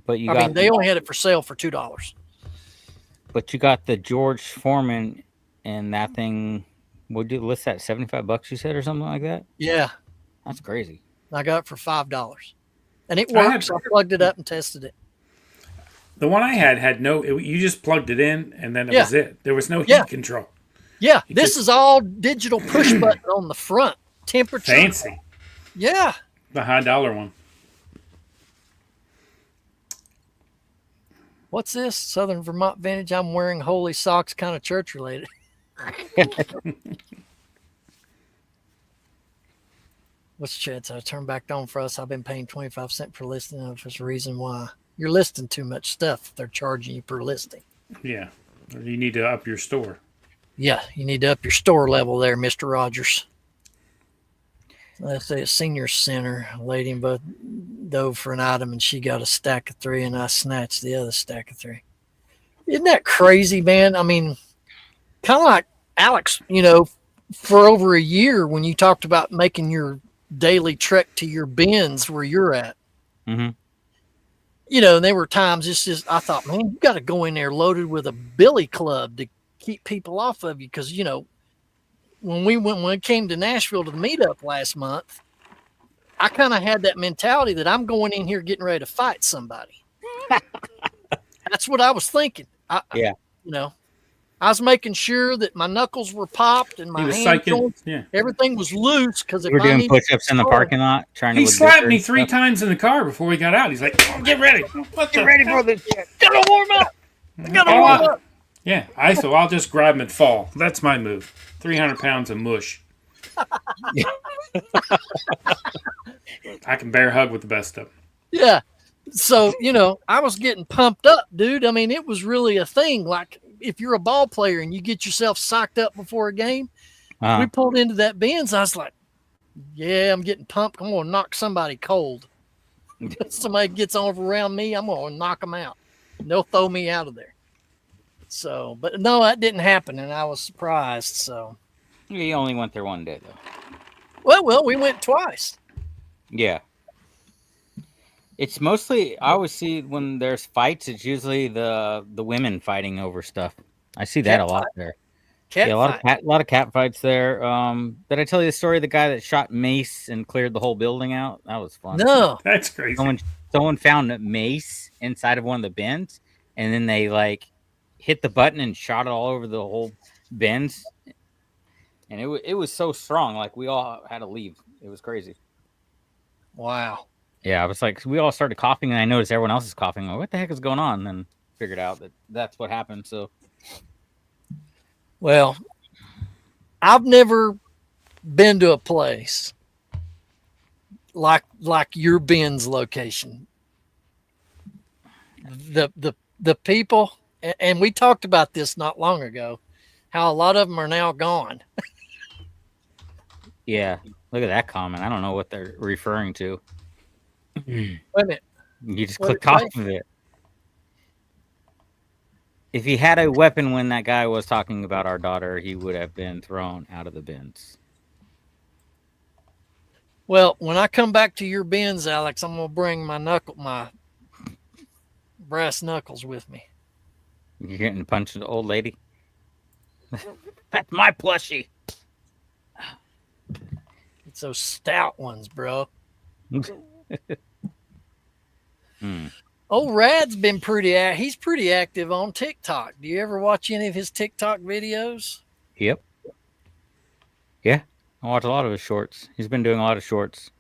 But you I got mean, they only had it for sale for $2. but you got the George Foreman, and that thing. Would you list that $75? You said, or something like that? Yeah, That's crazy. I got it for $5, and it I works. had I plugged it up and tested it. the one I had no. You just plugged it in, and then it Yeah. was it. There was no heat Yeah. control. Yeah, It this just- is all digital push button on the front. Temperature. Fancy. Yeah. The $100 one. What's this? Southern Vermont Vintage. I'm wearing holy socks, kind of church related. What's the chance I turn back on for us? I've been paying 25 cents per listing. If there's a reason why you're listing too much stuff, they're charging you per listing. Yeah. Or you need to up your store. Yeah, you need to up your store level there, Mr. Rogers. Let's say a senior center. A lady in both dove for an item and she got a stack of 3 and I snatched the other stack of 3. Isn't that crazy, man? I mean, kind of like Alex, for over a year when you talked about making your daily trek to your bins where you're at. Mm-hmm. And there were times I thought, man, you got to go in there loaded with a billy club to keep people off of you. Cause when it came to Nashville to the meetup last month, I kind of had that mentality that I'm going in here getting ready to fight somebody. That's what I was thinking. I was making sure that my knuckles were popped and my hand joints, everything was loose. Because if We're I doing need push-ups in the parking lot, trying to. He slapped me 3 times in the car before we got out. He's like, oh, "Get ready, Get ready for this shit. gotta warm up. I gotta warm up. Yeah, I'll just grab him and fall. That's my move. 300 pounds of mush. I can bear hug with the best of them. Yeah. So, I was getting pumped up, dude. I mean, it was really a thing. Like if you're a ball player and you get yourself psyched up before a game, we pulled into that Benz. I was like, yeah, I'm getting pumped. I'm going to knock somebody cold. Somebody gets over around me, I'm going to knock them out. They'll throw me out of there. So, but no, that didn't happen. And I was surprised. So You only went there one day, though. Well, we went twice. Yeah. It's mostly, I always see when there's fights, it's usually the women fighting over stuff. I see that a lot there. Cat a lot of cat fights there. Did I tell you the story of the guy that shot mace and cleared the whole building out? That was fun. No. That's crazy. Someone found a mace inside of one of the bins, and then they hit the button and shot it all over the whole bins. And it was so strong, we all had to leave. It was crazy. Wow. Yeah, I was we all started coughing, and I noticed everyone else is coughing. What the heck is going on? And then figured out that's what happened. So, well, I've never been to a place like your Ben's location. The people, and we talked about this not long ago, how a lot of them are now gone. yeah, look at that comment. I don't know what they're referring to. Wait a minute. You just clicked off of it. If he had a weapon when that guy was talking about our daughter, he would have been thrown out of the bins. Well, when I come back to your bins, Alex, I'm gonna bring my brass knuckles with me. You're getting punched, the old lady. That's my plushie. It's those stout ones, bro. Old Rad's been he's pretty active on TikTok. Do you ever watch any of his TikTok videos? Yep. Yeah, I watch a lot of his shorts. He's been doing a lot of shorts.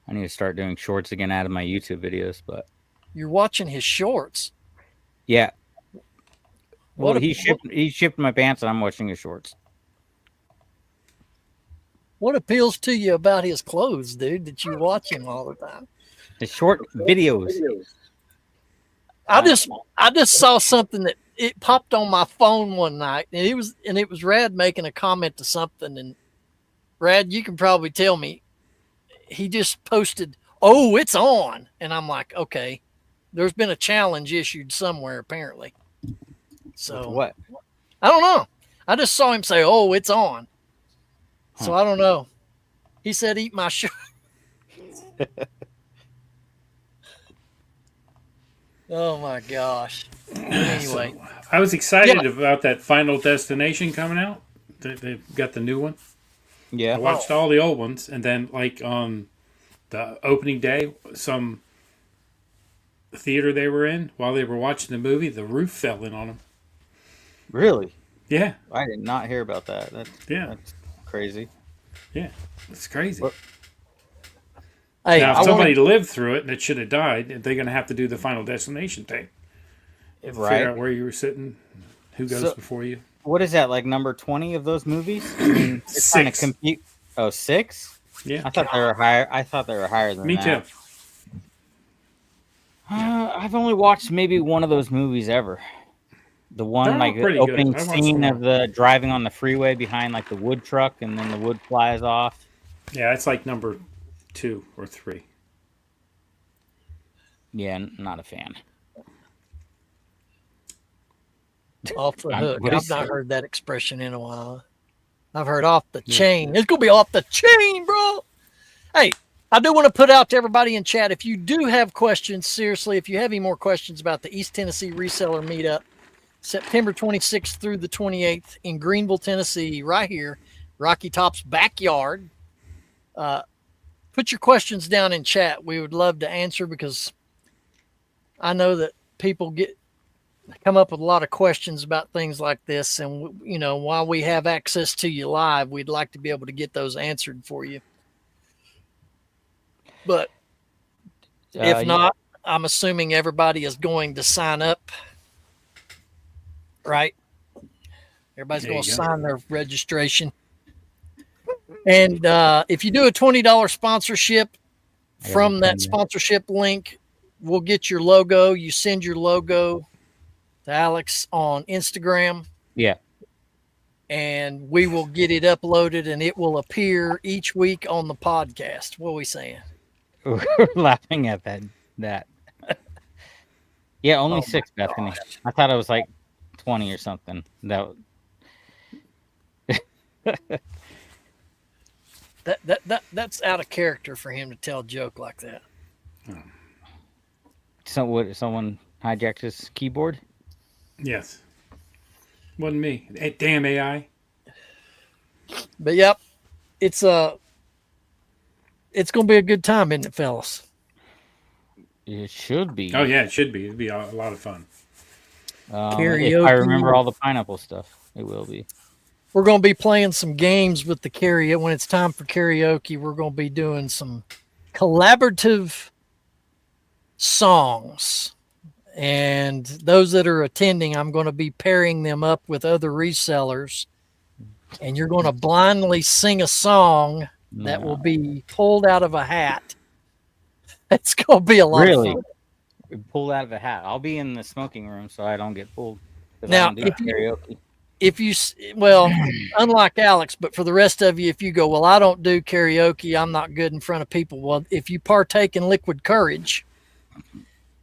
I need to start doing shorts again out of my YouTube videos, but You're watching his shorts. yeah. Well, he shipped my pants, and I'm watching his shorts. What appeals to you about his clothes, dude, that you watch him all the time? The short videos. I just saw something that it popped on my phone one night, and it was Rad making a comment to something, and Rad, you can probably tell me. He just posted, "Oh, it's on," and I'm like, okay, there's been a challenge issued somewhere apparently. So What? I don't know. I just saw him say, "Oh, it's on." So I don't know. He said, "Eat my shirt." Oh my gosh. Anyway, So, I was excited about that Final Destination coming out. They've got the new one. I Yeah. watched all the old ones, and then like on the opening day, some theater they were in while they were watching the movie, the roof fell in on them. Really? Yeah, I did not hear about that. yeah, That's crazy. yeah. It's crazy. What- hey, Now, I if somebody want lived through it and it should have died, they're going to have to do the Final Destination thing. Figure Right. out where you were sitting, who goes So- before you. What is that, like number 20 of those movies? I mean, it's kind of 6. compute. Oh, 6? Yeah, I thought they were higher. I thought they were higher than me that. too. I've only watched maybe one of those movies ever. The one They're all like the pretty good. opening I watched scene them of the driving on the freeway behind like the wood truck, and then the wood flies off. Yeah, it's like number 2 or 3. Yeah, not a fan. off the hook. What I've is not it? heard that expression in a while. I've heard off the chain. It's gonna be off the chain, bro. Hey, I do want to put out to everybody in chat, if you do have questions, seriously, if you have any more questions about the East Tennessee Reseller Meetup, September 26th through the 28th in Greenville, Tennessee, right here, Rocky Top's backyard. Put your questions down in chat. We would love to answer, because I know that people come up with a lot of questions about things like this. And, you know, while we have access to you live, we'd like to be able to get those answered for you. But if Yeah. not, I'm assuming everybody is going to sign up, right? Everybody's There going you to go. sign their registration. And if you do a $20 sponsorship, from that sponsorship link, we'll get your logo. You send your logo to Alex on Instagram, Yeah. and we will get it uploaded, and it will appear each week on the podcast. What are we saying? We're laughing at that. Yeah, only Oh 6, my Bethany. gosh. I thought it was like 20 or something. That's out of character for him to tell a joke like that. Someone hijacked his keyboard. Yes. Wasn't me. Damn AI. But yep, it's gonna be a good time, isn't it, fellas? It should be. Oh, yeah, it should be. It'd be a lot of fun. If I Karaoke. remember all the pineapple stuff, it will be. We're gonna be playing some games with the karaoke. When it's time for karaoke, we're gonna be doing some collaborative songs. And those that are attending, I'm going to be pairing them up with other resellers. And you're going to blindly sing a song that will be pulled out of a hat. It's going to be a lot of fun. Pulled out of a hat. I'll be in the smoking room so I don't get pulled. 'Cause Now, I don't do karaoke. Well, unlike Alex, but for the rest of you, if you go, well, I don't do karaoke, I'm not good in front of people. Well, if you partake in liquid courage,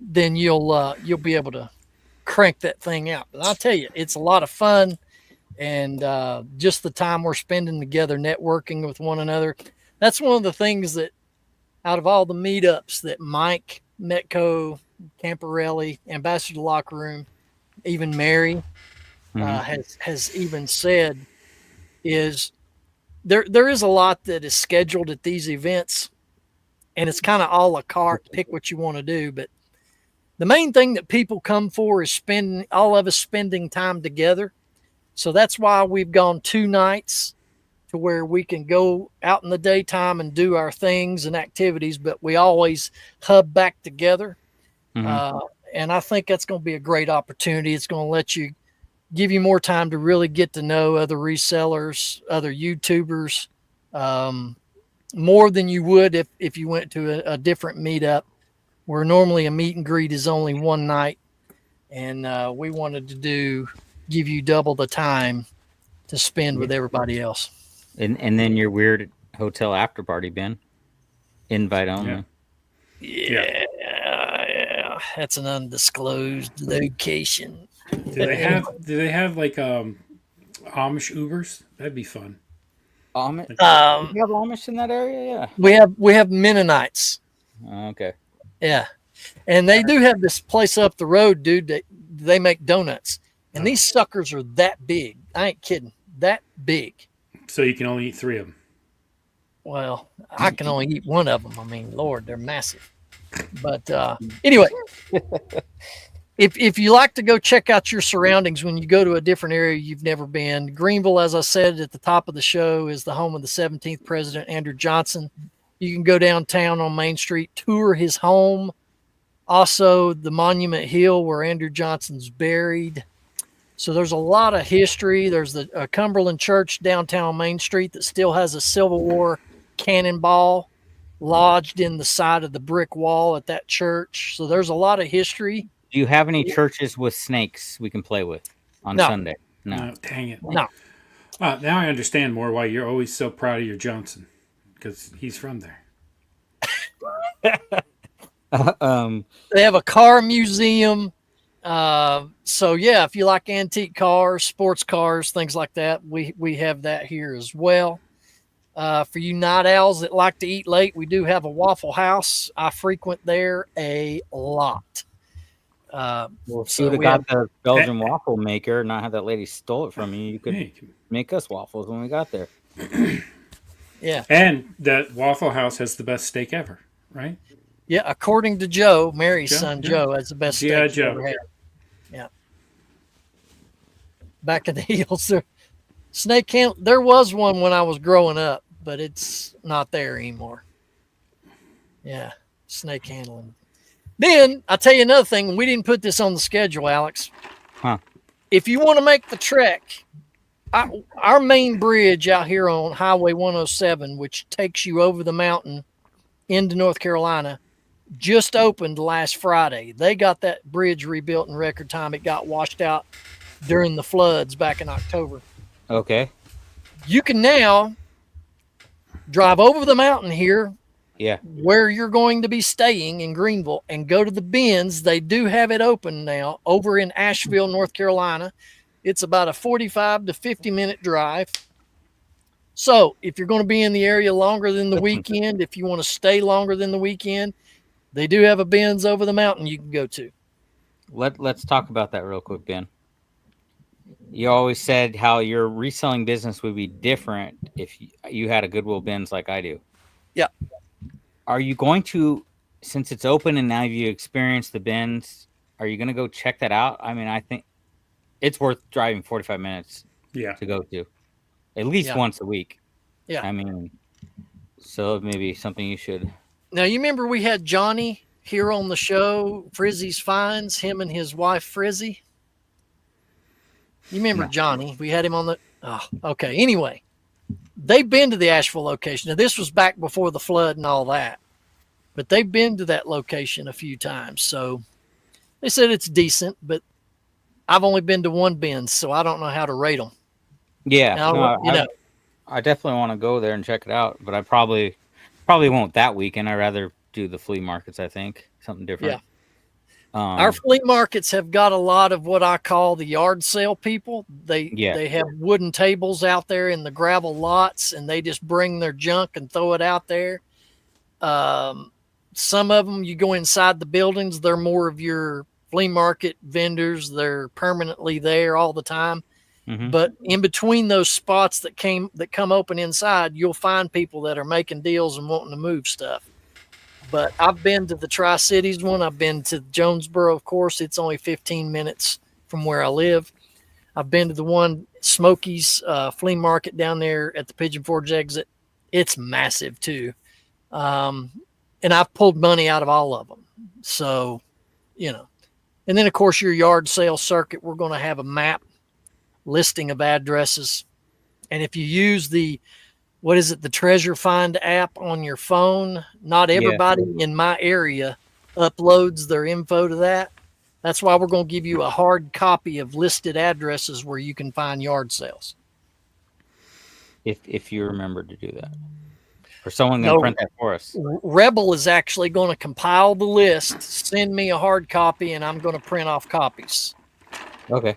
then you'll be able to crank that thing out. But I'll tell you, it's a lot of fun, and just the time we're spending together, networking with one another. That's one of the things that, out of all the meetups that Mike, Metco, Camparelli, Ambassador Locker Room, even Mary has even said, is there is a lot that is scheduled at these events, and it's kind of a la carte, pick what you want to do. But the main thing that people come for is all of us spending time together. So that's why we've gone 2 nights, to where we can go out in the daytime and do our things and activities, but we always hub back together. And I think that's going to be a great opportunity. It's going to give you more time to really get to know other resellers, other YouTubers, more than you would if you went to a different meetup, where normally a meet and greet is only one night. And we wanted to give you double the time to spend with everybody else. And then your weird hotel after party, Ben. Invite only. Yeah. That's an undisclosed location. Do they have like Amish Ubers? That'd be fun. Amish? Um, You have Amish in that area? we have Mennonites. Yeah. Okay. Yeah. And they do have this place up the road, dude. They make donuts. And these suckers are that big. I ain't kidding. That big. So you can only eat 3 of them. Well, I can only eat one of them. I mean, Lord, they're massive. But anyway, if you like to go check out your surroundings when you go to a different area you've never been, Greenville, as I said at the top of the show, is the home of the 17th President, Andrew Johnson. You can go downtown on Main Street, tour his home. Also, the Monument Hill where Andrew Johnson's buried. So there's a lot of history. There's the Cumberland Church downtown Main Street that still has a Civil War cannonball lodged in the side of the brick wall at that church. So there's a lot of history. Do you have any churches with snakes we can play with on Sunday? No, dang it. No. Now I understand more why you're always so proud of your Johnson, because he's from there. They have a car museum. So yeah, if you like antique cars, sports cars, things like that, we have that here as well. For you night owls that like to eat late, we do have a Waffle House. I frequent there a lot. Well, if so you would we have got the Belgian waffle maker, not have that lady stole it from you, you could Hey, make us waffles when we got there. Yeah. and that Waffle House has the best steak ever, right? Yeah. According to Joe, Mary's Joe, son, yeah. Joe, has the best steak G.I. he's Joe. ever had. Yeah. Back in the hills there. Snake can there was one when I was growing up, but it's not there anymore. Yeah. Snake handling. Then I'll tell you another thing. We didn't put this on the schedule, Alex. Huh. If you want to make the trek, our main bridge out here on Highway 107, which takes you over the mountain into North Carolina, just opened last Friday. They got that bridge rebuilt in record time. It got washed out during the floods back in October. Okay. You can now drive over the mountain here Yeah. where you're going to be staying in Greenville and go to the bins. They do have it open now over in Asheville, North Carolina. It's about a 45 to 50-minute drive. So if you're going to be in the area longer than the weekend, if you want to stay longer than the weekend, they do have a bins over the mountain you can go to. Let's talk about that real quick, Ben. You always said how your reselling business would be different if you had a Goodwill bins like I do. Yeah. Are you going to, since it's open and now you experienced the bins, are you going to go check that out? I mean, I think it's worth driving 45 minutes Yeah. to go to at least once a week. Yeah. I mean, so maybe something you should. Now, you remember we had Johnny here on the show, Frizzy's Finds, him and his wife, Frizzy. You remember Johnny? We had him on the. Oh, okay. Anyway, they've been to the Asheville location. Now, this was back before the flood and all that, but they've been to that location a few times. So they said it's decent, but I've only been to one bin, so I don't know how to rate them. Yeah. Now, I definitely want to go there and check it out, but I probably won't that weekend. I'd rather do the flea markets, I think. Something different. Yeah. Our flea markets have got a lot of what I call the yard sale people. They have wooden tables out there in the gravel lots, and they just bring their junk and throw it out there. Some of them, you go inside the buildings, they're more of your flea market vendors. They're permanently there all the time. Mm-hmm. But in between those spots that come open inside, you'll find people that are making deals and wanting to move stuff. But I've been to the Tri-Cities one. I've been to Jonesboro, of course. It's only 15 minutes from where I live. I've been to the one Smokies flea market down there at the Pigeon Forge exit. It's massive too. And I've pulled money out of all of them. So, you know. And then, of course, your yard sale circuit, we're going to have a map listing of addresses. And if you use the Treasure Find app on your phone, not everybody in my area uploads their info to that. That's why we're going to give you a hard copy of listed addresses where you can find yard sales. If you remember to do that. Or someone going to print that for us? Rebel is actually going to compile the list, send me a hard copy, and I'm going to print off copies. Okay.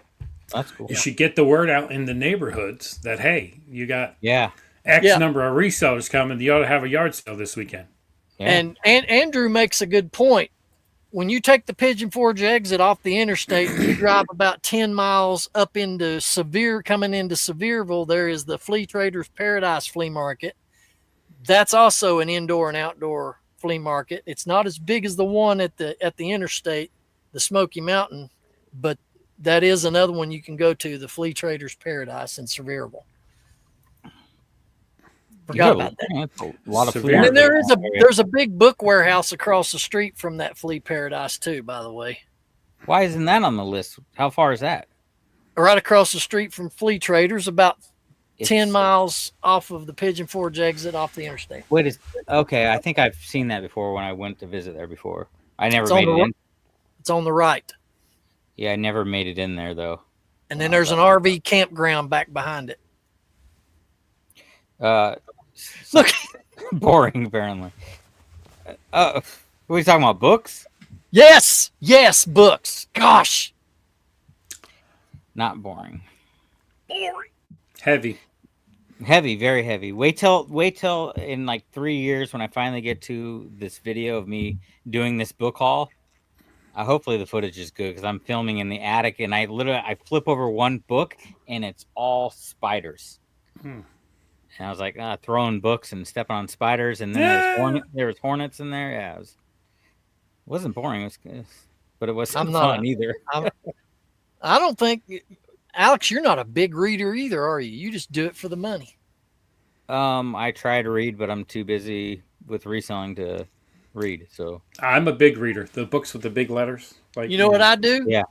That's cool. You should get the word out in the neighborhoods that, hey, you got Yeah. X number of resellers coming. You ought to have a yard sale this weekend. Yeah. And Andrew makes a good point. When you take the Pigeon Forge exit off the interstate, you drive about 10 miles up into coming into Sevierville, there is the Flea Traders Paradise Flea Market. That's also an indoor and outdoor flea market. It's not as big as the one at the interstate, the Smoky Mountain, but that is another one you can go to, the Flea Traders Paradise in Sevierville. Forgot about that. That's a lot of flea And then markets. there's a big book warehouse across the street from that Flea Paradise too, by the way. Why isn't that on the list? How far is that? Right across the street from Flea Traders, about 10 miles off of the Pigeon Forge exit off the interstate. Okay, I think I've seen that before when I went to visit there before. I never It's made it in. It's on the right. Yeah, I never made it in there though. And then there's an RV campground back behind it. Look, Boring, apparently. What are you talking about? Books? yes, books. Gosh, Not boring. boring. Heavy. Heavy, very heavy. Wait till in like 3 years when I finally get to this video of me doing this book haul. Hopefully the footage is good because I'm filming in the attic and I flip over one book and it's all spiders. And I was like throwing books and stepping on spiders, and then there was hornets in there. Yeah, it wasn't boring. It was good, but it wasn't fun either. I don't think, Alex, you're not a big reader either, are you? You just do it for the money. I try to read, but I'm too busy with reselling to read. So I'm a big reader. The books with the big letters. Like, You know what I do? Yeah.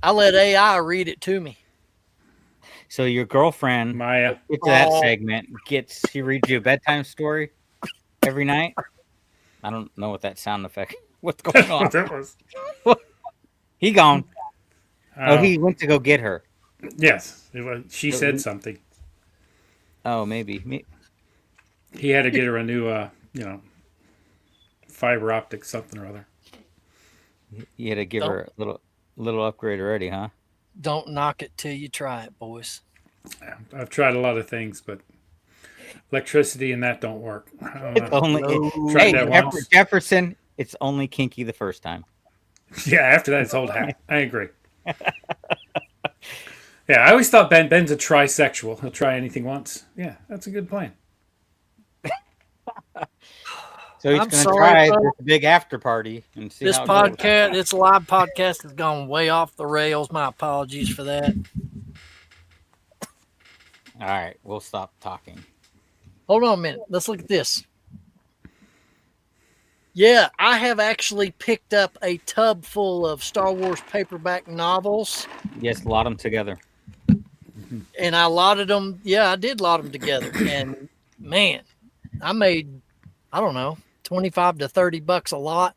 I let AI read it to me. So your girlfriend, Maya. get to that segment, she reads you a bedtime story every night. I don't know what that sound effect. What's going on? That was, He gone. He went to go get her. yes. She said something. Oh, maybe. He had to get her a new, fiber optic something or other. You had to give her a little upgrade already, huh? Don't knock it till you try it, boys. Yeah, I've tried a lot of things, but electricity and that don't work. It's only Tried that once. Jefferson. It's only kinky the first time. Yeah, after that, it's old hat. I agree. Yeah, I always thought Ben's a trisexual. He'll try anything once. Yeah, that's a good plan. So he's I'm going to sorry, try bro. this big after party and see This how it goes. podcast, this live podcast has gone way off the rails. My apologies for that. All right, we'll stop talking. Hold on a minute. Let's look at this. Yeah, I have actually picked up a tub full of Star Wars paperback novels, Yes, lot them together. and I lotted them. Yeah, I did lot them together, and man, I made, I don't know, 25 to 30 bucks a lot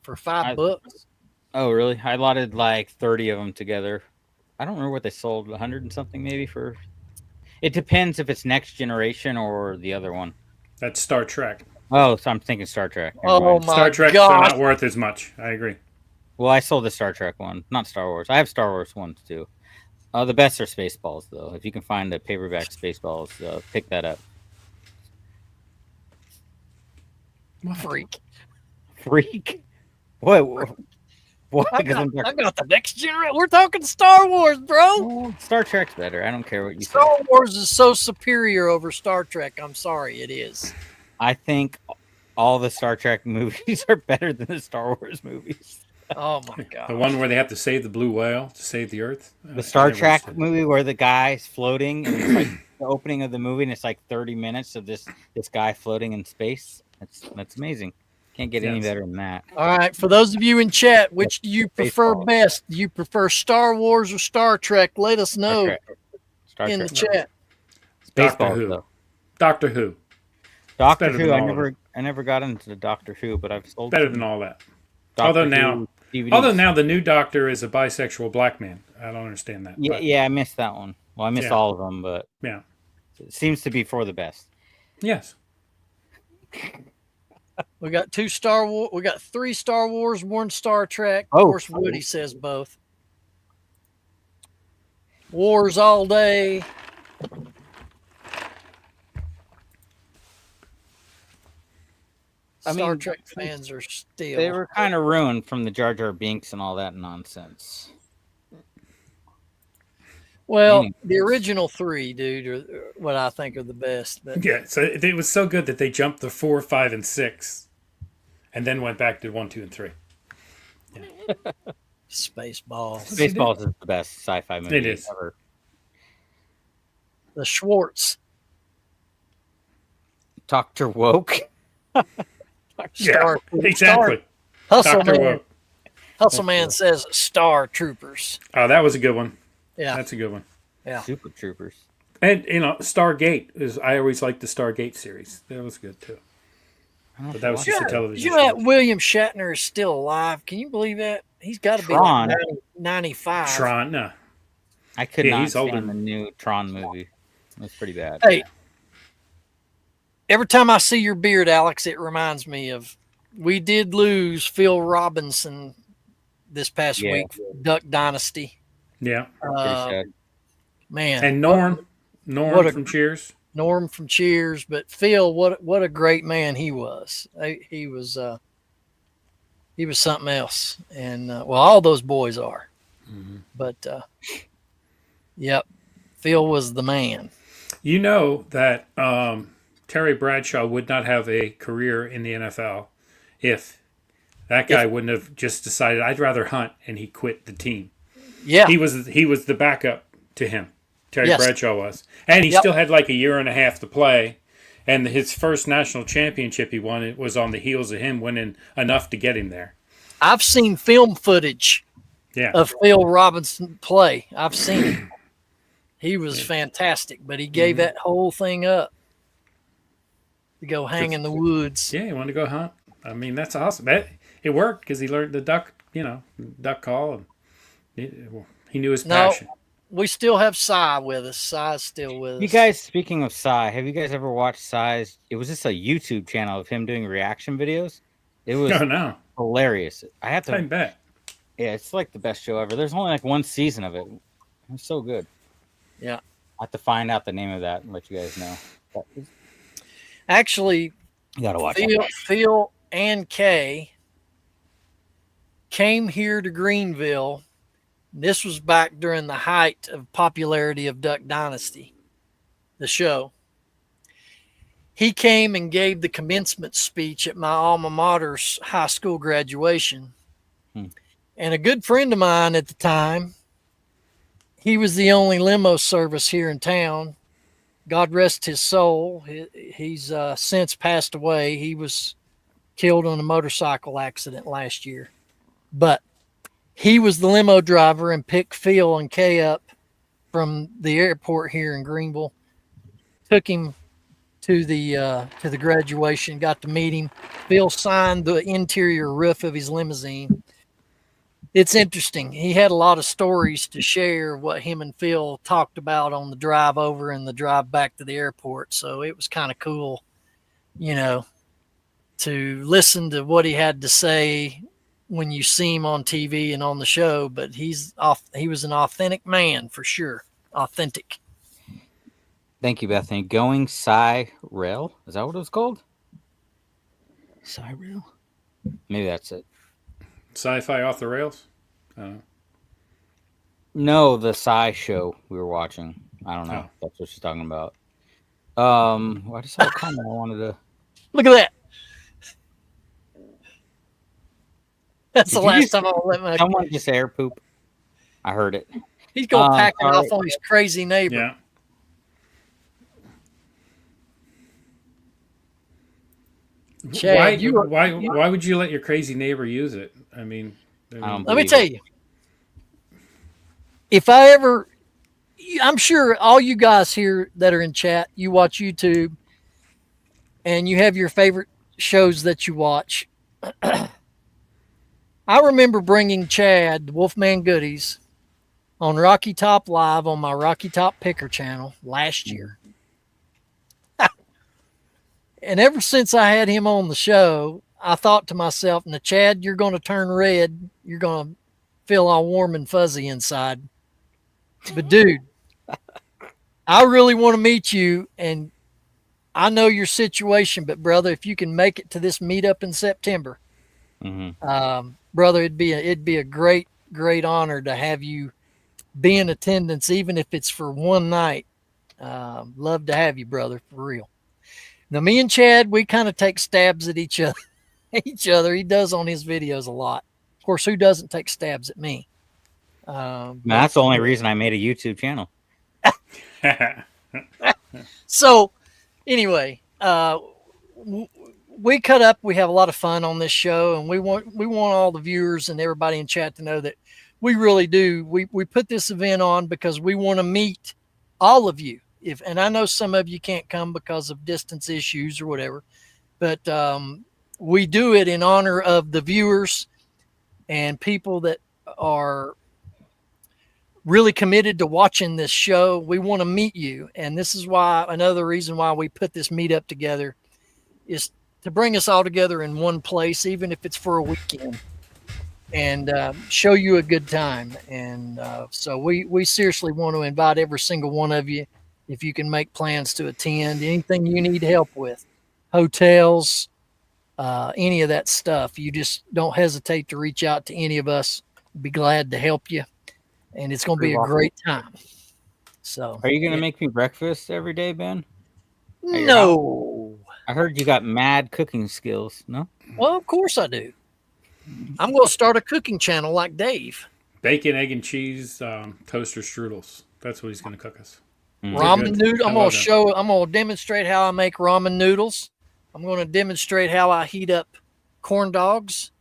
for 5 books. Oh, really? I lotted like 30 of them together. I don't remember what they sold, 100 and something maybe for. It depends if it's Next Generation or the other one. That's Star Trek. Oh, so I'm thinking Star Trek. Never Oh mind. my Star Trek are God. not worth as much. I agree. Well, I sold the Star Trek one, not Star Wars. I have Star Wars ones too. The best are Spaceballs, though. If you can find a paperback Spaceballs, pick that up. Freak. Freak? What? What? I Because got the Next Generation. We're talking Star Wars, bro. Star Trek's better. I don't care what you say. Star Wars is so superior over Star Trek. I'm sorry, it is. I think all the Star Trek movies are better than the Star Wars movies. Oh my The god. one where they have to save the blue whale to save the Earth. The Star Trek movie where the guy's floating, and it's like the opening of the movie, and it's like 30 minutes of this guy floating in space. That's amazing. Can't get any Yes. better than that. All right, for those of you in chat, which do you prefer Baseball. best? Do you prefer Star Wars or Star Trek? Let us know Star in the Trek. chat. Doctor Spaceballs, Who. though. Doctor Who. Doctor better Who. than I all of never got into the Doctor Who, but I've sold Better some than all that. Doctor Although now- Who DVDs. Although now the new Doctor is a bisexual black man. I don't understand that. Yeah, but yeah, I missed that one. Well, I missed Yeah. all of them, but yeah. it seems to be for the best. Yes. We got 2 Star Wars. We got 3 Star Wars, 1 Star Trek. Of Oh. course, Woody says both. Wars all day. I Star mean, Trek fans are still. They were kind of ruined from the Jar Jar Binks and all that nonsense. Well, Anyways. the original 3, dude, are what I think are the best. But Yeah. So it was so good that they jumped to 4, 5, and 6, and then went back to 1, 2, and 3. Spaceballs. Spaceballs is the best sci-fi movie It is. ever. The Schwartz. Dr. Woke. Star, exactly. Hustle Dr. Man. Woke. Hustle Man says Star Troopers. Oh, that was a good one. Yeah. That's a good one. Yeah. Super Troopers. And Stargate is. I always liked the Stargate series. That was good too. But that was just a television. You know that William Shatner is still alive. Can you believe that? He's got to be Tron. like 95. Tron. No. I could Yeah, not he's older. stand the new Tron movie. It was pretty bad. Hey, every time I see your beard, Alex, it reminds me of we did lose Phil Robinson this past week, Duck Dynasty. Yeah. Pretty sad. Man, And Norm from Cheers. Norm from Cheers, but Phil, what a great man he was. He was something else, and well, all those boys are. Mm-hmm. But yep, Phil was the man. You know that Terry Bradshaw would not have a career in the NFL if that guy wouldn't have just decided I'd rather hunt, and he quit the team. Yeah, He was the backup to him. Terry Yes. Bradshaw was, and he Yep. still had like a year and a half to play. And his first national championship he won, it was on the heels of him winning enough to get him there. I've seen film footage Yeah. of Phil Robinson play. I've seen it. He was fantastic, but he gave that whole thing up to go hang in the woods. Yeah, he wanted to go hunt. I mean, that's awesome. It worked because he learned the duck call, and he knew his No. passion. We still have Cy with us. Cy's still with us. You guys, speaking of Psy, have you guys ever watched Psy's? It was just a YouTube channel of him doing reaction videos. It was Oh no, hilarious. I have I to. bet. Yeah, it's like the best show ever. There's only like 1 season of it. It's so good. Yeah. I have to find out the name of that and let you guys know. But Actually, you gotta watch Phil, it. Phil and Kay came here to Greenville. This was back during the height of popularity of Duck Dynasty, the show. He came and gave the commencement speech at my alma mater's high school graduation. And a good friend of mine at the time, he was the only limo service here in town. God rest his soul. He's since passed away. He was killed on a motorcycle accident last year. But he was the limo driver and picked Phil and Kay up from the airport here in Greenville. Took him to the graduation, got to meet him. Phil signed the interior roof of his limousine. It's interesting. He had a lot of stories to share what him and Phil talked about on the drive over and the drive back to the airport. So it was kind of cool, to listen to what he had to say when you see him on TV and on the show. But he was an authentic man for sure. Authentic. Thank you, Bethany. Going Rail. Is that what it was called? Rail. Maybe that's it. Sci-fi off the rails. No, the Psy show we were watching. I don't know. Oh. That's what she's talking about. I just had a comment I wanted to. Look at that. That's the Did you last just- time I'll let my. Someone just air poop. I heard it. He's going to pack it sorry. off on his crazy neighbor. Yeah. Chad, why would you let your crazy neighbor use it? I mean, don't Let me believe tell it. you, if I ever, I'm sure all you guys here that are in chat, you watch YouTube and you have your favorite shows that you watch. I remember bringing Chad, the Wolfman Goodies, on Rocky Top Live on my Rocky Top Picker channel last year. And ever since I had him on the show, I thought to myself, now, Chad, you're going to turn red. You're going to feel all warm and fuzzy inside. But, dude, I really want to meet you. And I know your situation, but, brother, if you can make it to this meetup in September, brother, it'd be a great, great honor to have you be in attendance, even if it's for one night. Love to have you, brother, for real. Now, me and Chad, we kind of take stabs at each other. He does on his videos a lot. Of course, who doesn't take stabs at me? That's the only reason I made a YouTube channel. So, anyway, we cut up. We have a lot of fun on this show, and we want all the viewers and everybody in chat to know that we really do. We put this event on because we want to meet all of you. And I know some of you can't come because of distance issues or whatever, but we do it in honor of the viewers and people that are really committed to watching this show. We want to meet you. And this is why another reason why we put this meetup together is to bring us all together in one place, even if it's for a weekend, and show you a good time. And so we seriously want to invite every single one of you. If you can make plans to attend, anything you need help with, hotels, any of that stuff, you just don't hesitate to reach out to any of us. We'll be glad to help you. And it's going to be a great time. So, are you going to make me breakfast every day, Ben? No. I heard you got mad cooking skills. No? Well, of course I do. I'm going to start a cooking channel like Dave. Bacon, egg, and cheese, toaster strudels. That's what he's going to cook us. Ramen noodle. I'm going to demonstrate how I make ramen noodles. I'm going to demonstrate how I heat up corn dogs.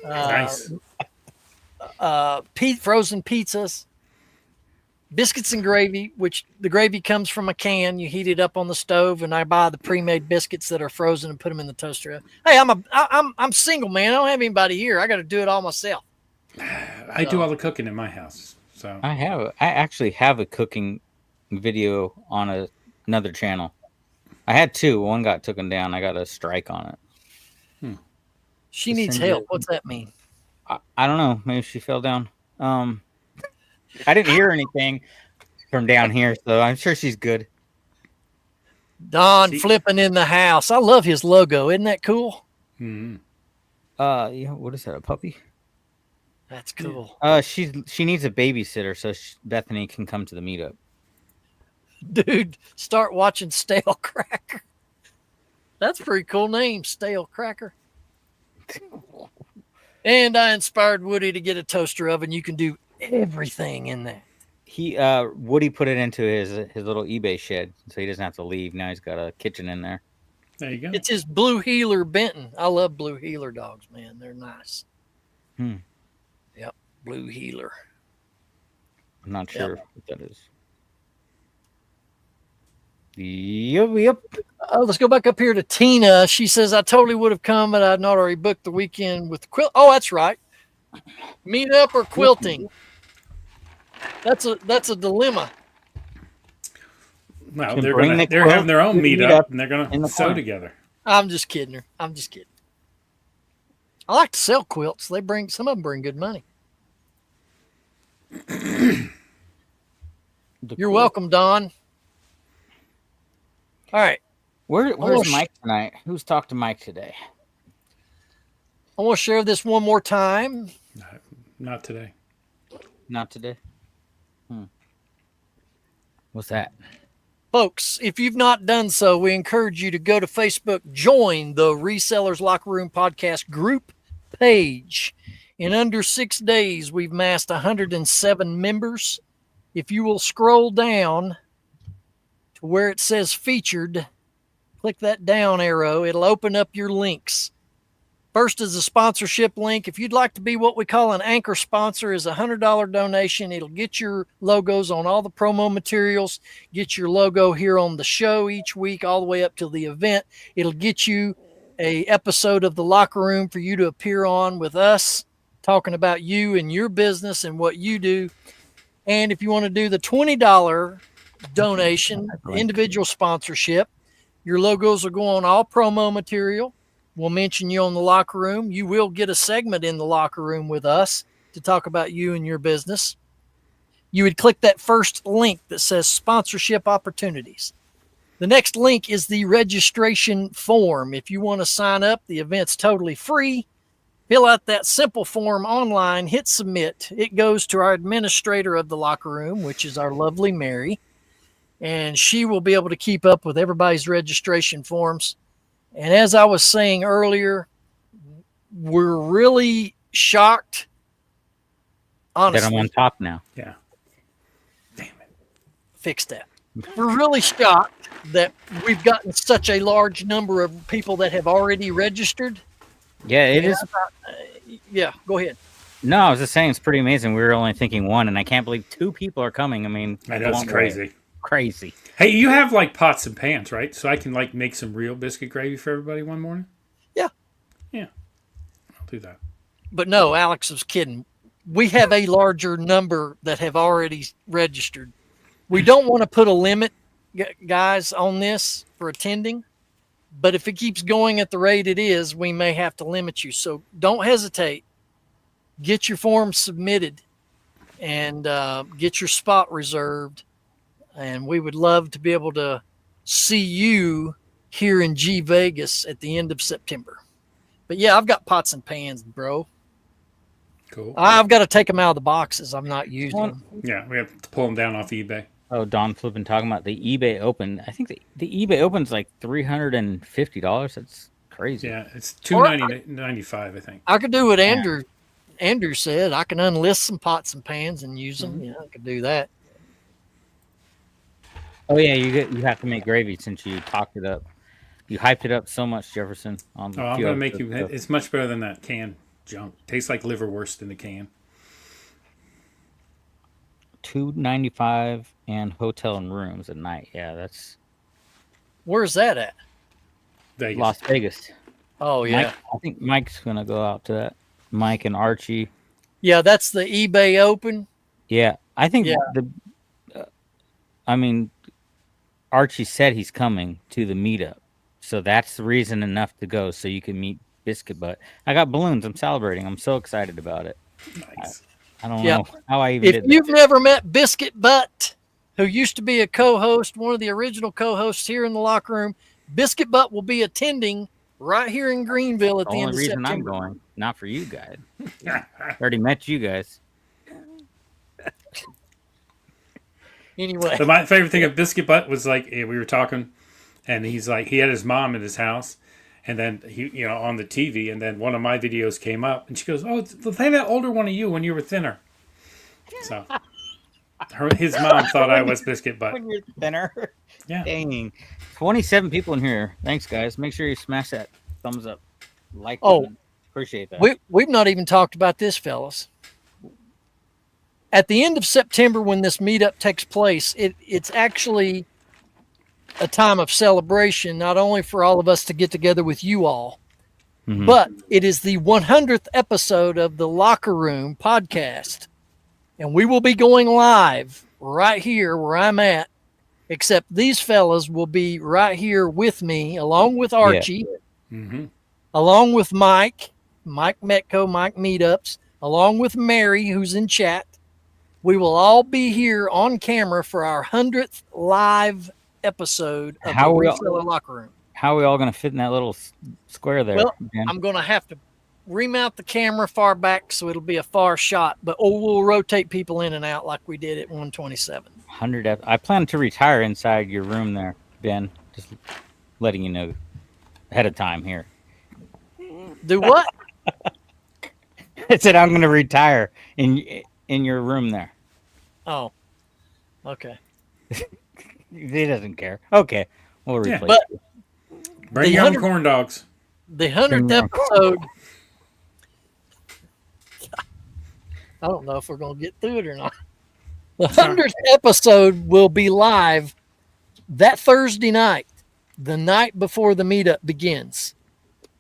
Nice. Frozen pizzas, biscuits and gravy, which the gravy comes from a can. You heat it up on the stove, and I buy the pre-made biscuits that are frozen and put them in the toaster. Hey, I'm single, man. I don't have anybody here. I got to do it all myself. I do all the cooking in my house. So I actually have a cooking video on another channel. I had two. One got taken down. I got a strike on it. She needs help. What's that mean? I don't know. Maybe she fell down. I didn't hear anything from down here, so I'm sure she's good. Don flipping in the house. I love his logo. Isn't that cool? Mm-hmm. Yeah. What is that? A puppy? That's cool. She needs a babysitter so Bethany can come to the meetup. Dude, start watching Stale Cracker. That's a pretty cool name, Stale Cracker. And I inspired Woody to get a toaster oven. You can do everything in that. Woody put it into his little eBay shed, so he doesn't have to leave. Now he's got a kitchen in there. There you go. It's his Blue Heeler Benton. I love Blue Heeler dogs, man. They're nice. Yep, Blue Heeler. I'm not sure what that is. Yep. Let's go back up here to Tina. She says, I totally would have come, but I'd not already booked the weekend with the quilt. Oh, that's right. Meetup or quilting? That's a dilemma. Well, they're having their own meetup, and they're going to sew together. I'm just kidding her. I'm just kidding. I like to sell quilts. Some of them bring good money. You're welcome, Don. All right. Where's Mike tonight? Who's talked to Mike today? I want to share this one more time. Not today. Not today? What's that? Folks, if you've not done so, we encourage you to go to Facebook, join the Resellers Locker Room Podcast group page. In under 6 days, we've massed 107 members. If you will scroll down to where it says featured, click that down arrow. It'll open up your links. First is a sponsorship link. If you'd like to be what we call an anchor sponsor, is a $100 donation. It'll get your logos on all the promo materials, get your logo here on the show each week all the way up to the event. It'll get you a episode of the Locker Room for you to appear on with us, talking about you and your business and what you do. And if you want to do the $20 donation, individual sponsorship, Your logos will go on all promo material. We'll mention you on the locker room. You will get a segment in the locker room with us to talk about you and your business. You would click that first link that says sponsorship opportunities. The next link is the registration form. If you want to sign up, the event's totally free. Fill out that simple form online, hit submit. It goes to our administrator of the locker room, which is our lovely Mary, and she will be able to keep up with everybody's registration forms. And as I was saying earlier, we're really shocked. Honestly, That I'm on top now. Yeah. Damn it. Fix that. We're really shocked that we've gotten such a large number of people that have already registered. Yeah, it is. Yeah, go ahead. No, I was just saying it's pretty amazing. We were only thinking one, and I can't believe 2 people are coming. I mean, I know, it's crazy. Crazy. Hey, you have like pots and pans, right? So I can like make some real biscuit gravy for everybody one morning? Yeah. Yeah. I'll do that. But no, Alex was kidding. We have a larger number that have already registered. We don't want to put a limit, guys, on this for attending. But if it keeps going at the rate it is, we may have to limit you. So don't hesitate. Get your form submitted and get your spot reserved. And we would love to be able to see you here in G Vegas at the end of September. But yeah, I've got pots and pans, bro. Cool. I've got to take them out of the boxes. I'm not using them. Yeah, we have to pull them down off eBay. Oh, Don Flippin talking about the eBay Open. I think the eBay Open's like $350. That's crazy. Yeah, it's $295, I think. I could do what Andrew said. I can unlist some pots and pans and use them. Yeah, I could do that. Oh yeah, you have to make gravy since you talked it up. You hyped it up so much, Jefferson. On Oh, I'm gonna make you. It's much better than that canned junk. Tastes like liverwurst in the can. $295 and hotel and rooms at night. Yeah, that's Where's that at? Vegas. Las Vegas. Oh, yeah. Mike, I think Mike's gonna go out to that. Mike and Archie. Yeah, that's the eBay Open. Yeah, I think Yeah. I mean, Archie said he's coming to the meetup, so that's the reason enough to go. So you can meet Biscuit Butt. I got balloons. I'm celebrating. I'm so excited about it. Nice. I don't know how I even If did that. you've never met Biscuit Butt, who used to be a co-host, one of the original co-hosts here in the locker room, Biscuit Butt will be attending right here in Greenville at The the end only of reason September. I'm going, not for you guys. Already met you guys. Anyway, But my favorite thing of Biscuit Butt was like we were talking, and he's like he had his mom in his house, and then he on the TV, and then one of my videos came up, and she goes, "Oh, play that older one of you when you were thinner." So his mom thought I was Biscuit Butt. When you're thinner. Yeah. Dang. 27 people in here. Thanks, guys. Make sure you smash that thumbs up. Like Oh. button. Appreciate that. we've not even talked about this, fellas. At the end of September, when this meetup takes place, it's actually a time of celebration, not only for all of us to get together with you all, Mhm. but it is the 100th episode of the Locker Room podcast. And we will be going live right here where I'm at, except these fellas will be right here with me, along with Archie, Mm-hmm. along with Mike Metco, Mike Meetups, along with Mary, who's in chat. We will all be here on camera for our 100th live episode of How the we all- Reseller Locker Room. How are we all going to fit in that little square there? Well, Ben? I'm going to have to remount the camera far back so it'll be a far shot, but we'll rotate people in and out like we did at 127. 100. I plan to retire inside your room there, Ben. Just letting you know ahead of time here. Do what? I said I'm going to retire in your room there. Oh, okay. He doesn't care. Okay, we'll Yeah. replace. But you. Bring The your own 100 corn dogs. the 100th Yeah. episode, I don't know if we're going to get through it or not. The 100th episode will be live that Thursday night, the night before the meetup begins.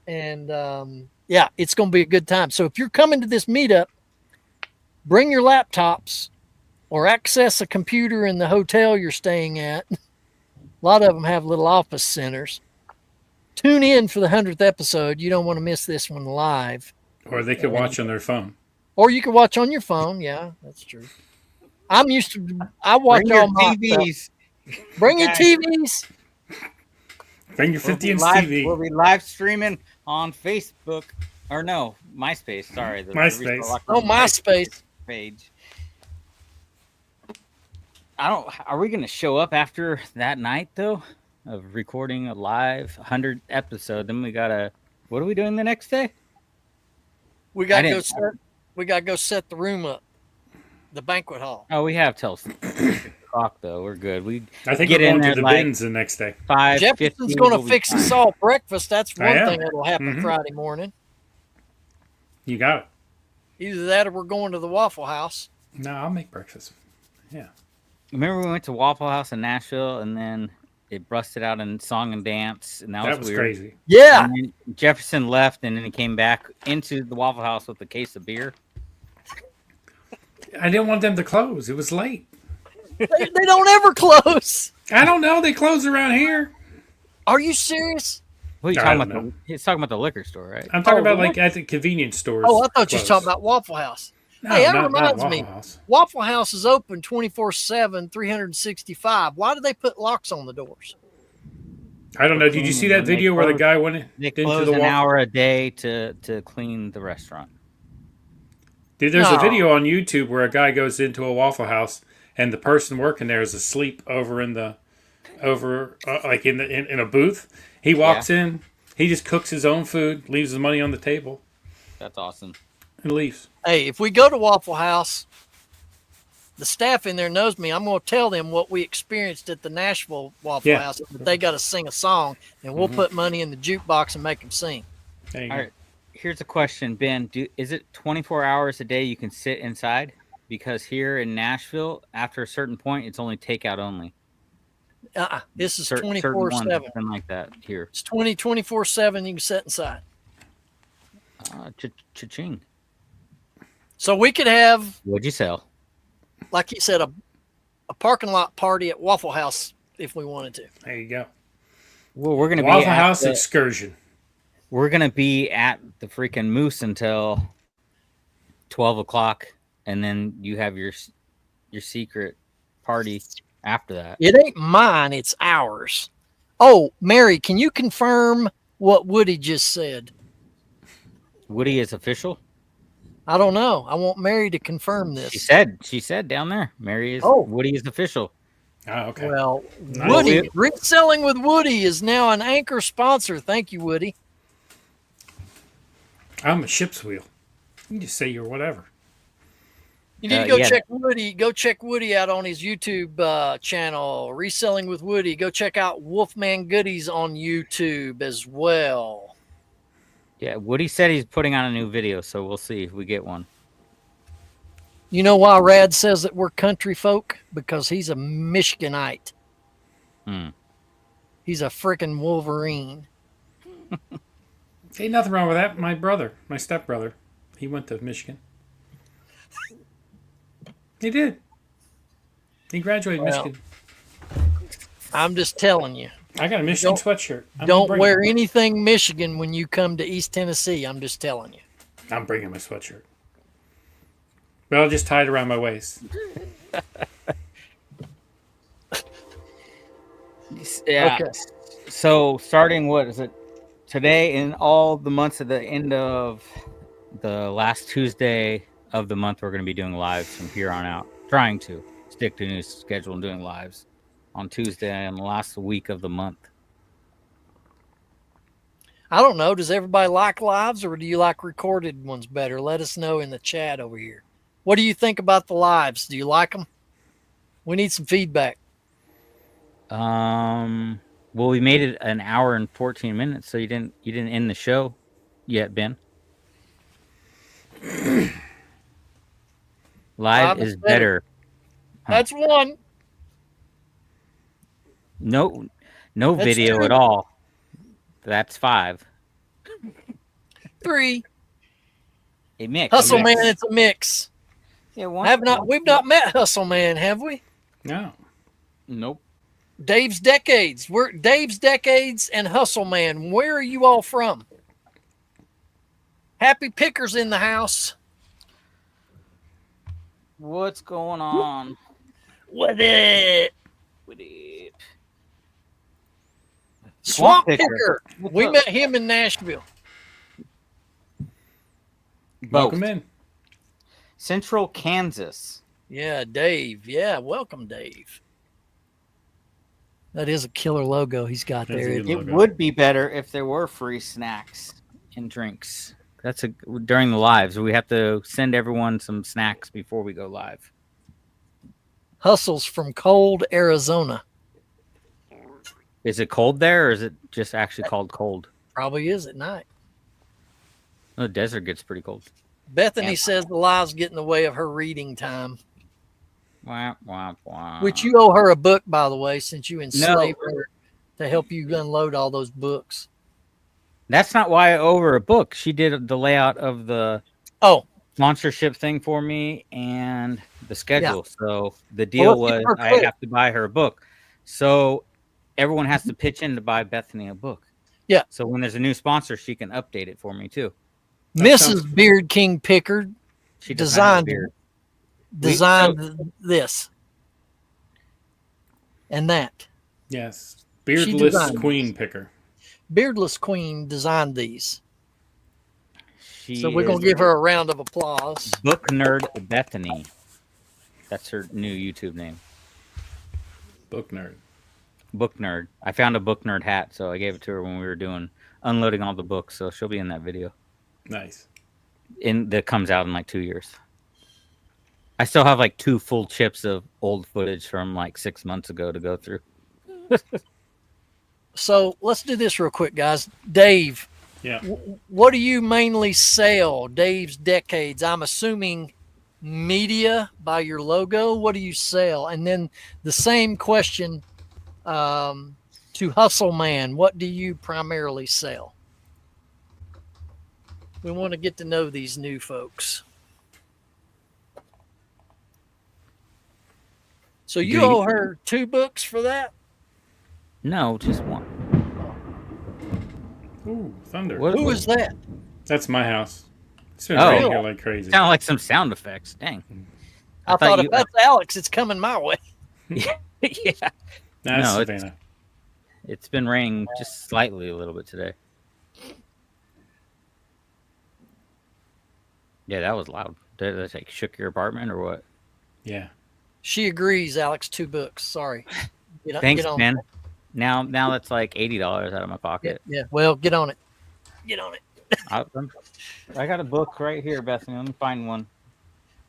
And yeah, it's going to be a good time. So if you're coming to this meetup, bring your laptops or access a computer in the hotel you're staying at A lot of them have little office centers. Tune in for the 100th episode. You don't want to miss this one live. Or they could watch on their phone. Or you can watch on your phone. Yeah, that's true. I'm used to. I watch Bring your all my TVs. stuff. Bring your Guys. TVs. Bring your 50 inch We'll TV. be live streaming on Facebook. Or no, MySpace. Sorry. The MySpace. Reseller Oh, MySpace. page. Are we going to show up after that night, though, of recording a live 100 episode? Then what are we doing the next day? We got to go set the room up, the banquet hall. Oh, we have till 6 o'clock, though. We're good. I think get we're in going there to the like bins the next day. 5:15. Jefferson's going to fix us all breakfast. That's one am. thing that'll happen Mhm. Friday morning. You got it. Either that or we're going to the Waffle House. No, I'll make breakfast. Yeah. Remember we went to Waffle House in Nashville, and then it busted out in song and dance, and that was weird. crazy. Yeah. And then Jefferson left, and then he came back into the Waffle House with a case of beer. I didn't want them to close. It was late. They don't ever close. I don't know. They close around here. Are you serious? What are you I talking don't about? know. He's talking about the liquor store, right? I'm talking about what? like at the convenience stores. Oh, I thought you were close. talking about Waffle House. No, Hey, that not reminds Waffle me. House. Waffle House is open 24/7, 365. Why do they put locks on the doors? I don't know. Did you see that When they video where the close- guy went They into close the an Waffle? hour a day to clean the restaurant. Dude, there's No. a video on YouTube where a guy goes into a Waffle House and the person working there is asleep over in a booth. He walks in, he just cooks his own food, leaves his money on the table, That's awesome. and leaves. Hey, if we go to Waffle House, the staff in there knows me. I'm going to tell them what we experienced at the Nashville Waffle Yeah. House. That they got to sing a song, and we'll put money in the jukebox and make them sing. There you go. All right. Here's a question, Ben. Is it 24 hours a day you can sit inside? Because here in Nashville, after a certain point, it's only takeout only. This is Certain ones, 24/7. something like that here. It's 24/7. You can sit inside. Cha-ching. So we could have, What'd you sell? like you said, a parking lot party at Waffle House if we wanted to. There you go. Well, we're gonna Waffle be at House the, excursion. we're gonna be at the freaking Moose until 12 o'clock, and then you have your secret party after that. It ain't mine, it's ours. Oh, Mary, can you confirm what Woody just said? Woody is official. I don't know. I want Mary to confirm this. She said down there, Mary is Oh. Woody is official. Oh, okay. Well, Nice. Woody, Reselling with Woody is now an anchor sponsor. Thank you, Woody. I'm a ship's wheel. You can just say you're whatever. You need to go yeah. check Woody. Go check Woody out on his YouTube channel, Reselling with Woody. Go check out Wolfman Goodies on YouTube as well. Yeah, Woody said he's putting on a new video, so we'll see if we get one. You know why Rad says that we're country folk? Because he's a Michiganite. Hmm. He's a freaking Wolverine. Ain't nothing wrong with that. My brother, my stepbrother, he went to Michigan. He did. He graduated Well, Michigan. I'm just telling you. I got a Michigan don't- sweatshirt. I'm Don't bringing wear it. anything Michigan when you come to East Tennessee. I'm just telling you. I'm bringing my sweatshirt. But I'll just tie it around my waist. Yeah. Okay. So starting, what is it, today and all the months at the end of the last Tuesday of the month, we're going to be doing lives from here on out. Trying to stick to a new schedule and doing lives on Tuesday and the last week of the month. I don't know. Does everybody like lives or do you like recorded ones better? Let us know in the chat over here. What do you think about the lives? Do you like them? We need some feedback. Well, we made it an hour and 14 minutes, so you didn't end the show yet, Ben. Live is better. That's one. No That's video two. at all. That's 5. 3. A mix. Hustle mix. Man, it's a mix. Yeah, We've not met Hustle Man, have we? No. Nope. Dave's Decades. We're Dave's Decades and Hustle Man. Where are you all from? Happy Pickers in the house. What's going on What it? with it? Swamp Picker. Picker. What's We up? met him in Nashville. Both. Welcome in. Central Kansas. Yeah, Dave. Yeah, welcome, Dave. That is a killer logo he's got That's there. a good It logo. would be better if there were free snacks and drinks. That's during the lives. We have to send everyone some snacks before we go live. Hustles from cold Arizona. Is it cold there, or is it just actually called cold? Probably is at night. The desert gets pretty cold. Bethany Yeah. says the lives get in the way of her reading time. Wah, wah, wah. Which you owe her a book, by the way, since you enslaved her to help you unload all those books. That's not why I owe her a book. She did the layout of the Oh, sponsorship thing for me and the schedule. So the deal let's was give her I credit. have to buy her a book. So everyone has to pitch in to buy Bethany a book. Yeah. So when there's a new sponsor, she can update it for me too. That Mrs. sounds- Beard King Pickard She does not have a designed beard. this and that. Yes. She Beardless designed queen picker. Beardless Queen designed these. She So we're going to give her a round of applause. Book Nerd Bethany. That's her new YouTube name. Book nerd. Book Nerd. I found a Book Nerd hat, so I gave it to her when we were unloading all the books. So she'll be in that video. Nice. That comes out in like 2 years. I still have like 2 full chips of old footage from like 6 months ago to go through. So let's do this real quick, guys. Dave, Yeah. what do you mainly sell? Dave's Decades. I'm assuming media by your logo. What do you sell? And then the same question to Hustle Man. What do you primarily sell? We want to get to know these new folks. So you owe her 2 books for that? No, just one. Ooh, thunder. What- Who is that? That's my house. It's been Oh. raining here like crazy. Sound like some sound effects. Dang. I thought if you- that's Alex, it's coming my way. yeah. That's No, it's- Savannah. It's been raining just slightly a little bit today. Yeah, that was loud. Did that like shook your apartment or what? Yeah. She agrees, Alex. 2 books. Sorry. Thanks, get on. man. Now that's like $80 out of my Yeah, pocket. yeah. Well, get on it. Get on it. I got a book right here, Bethany. Let me find one.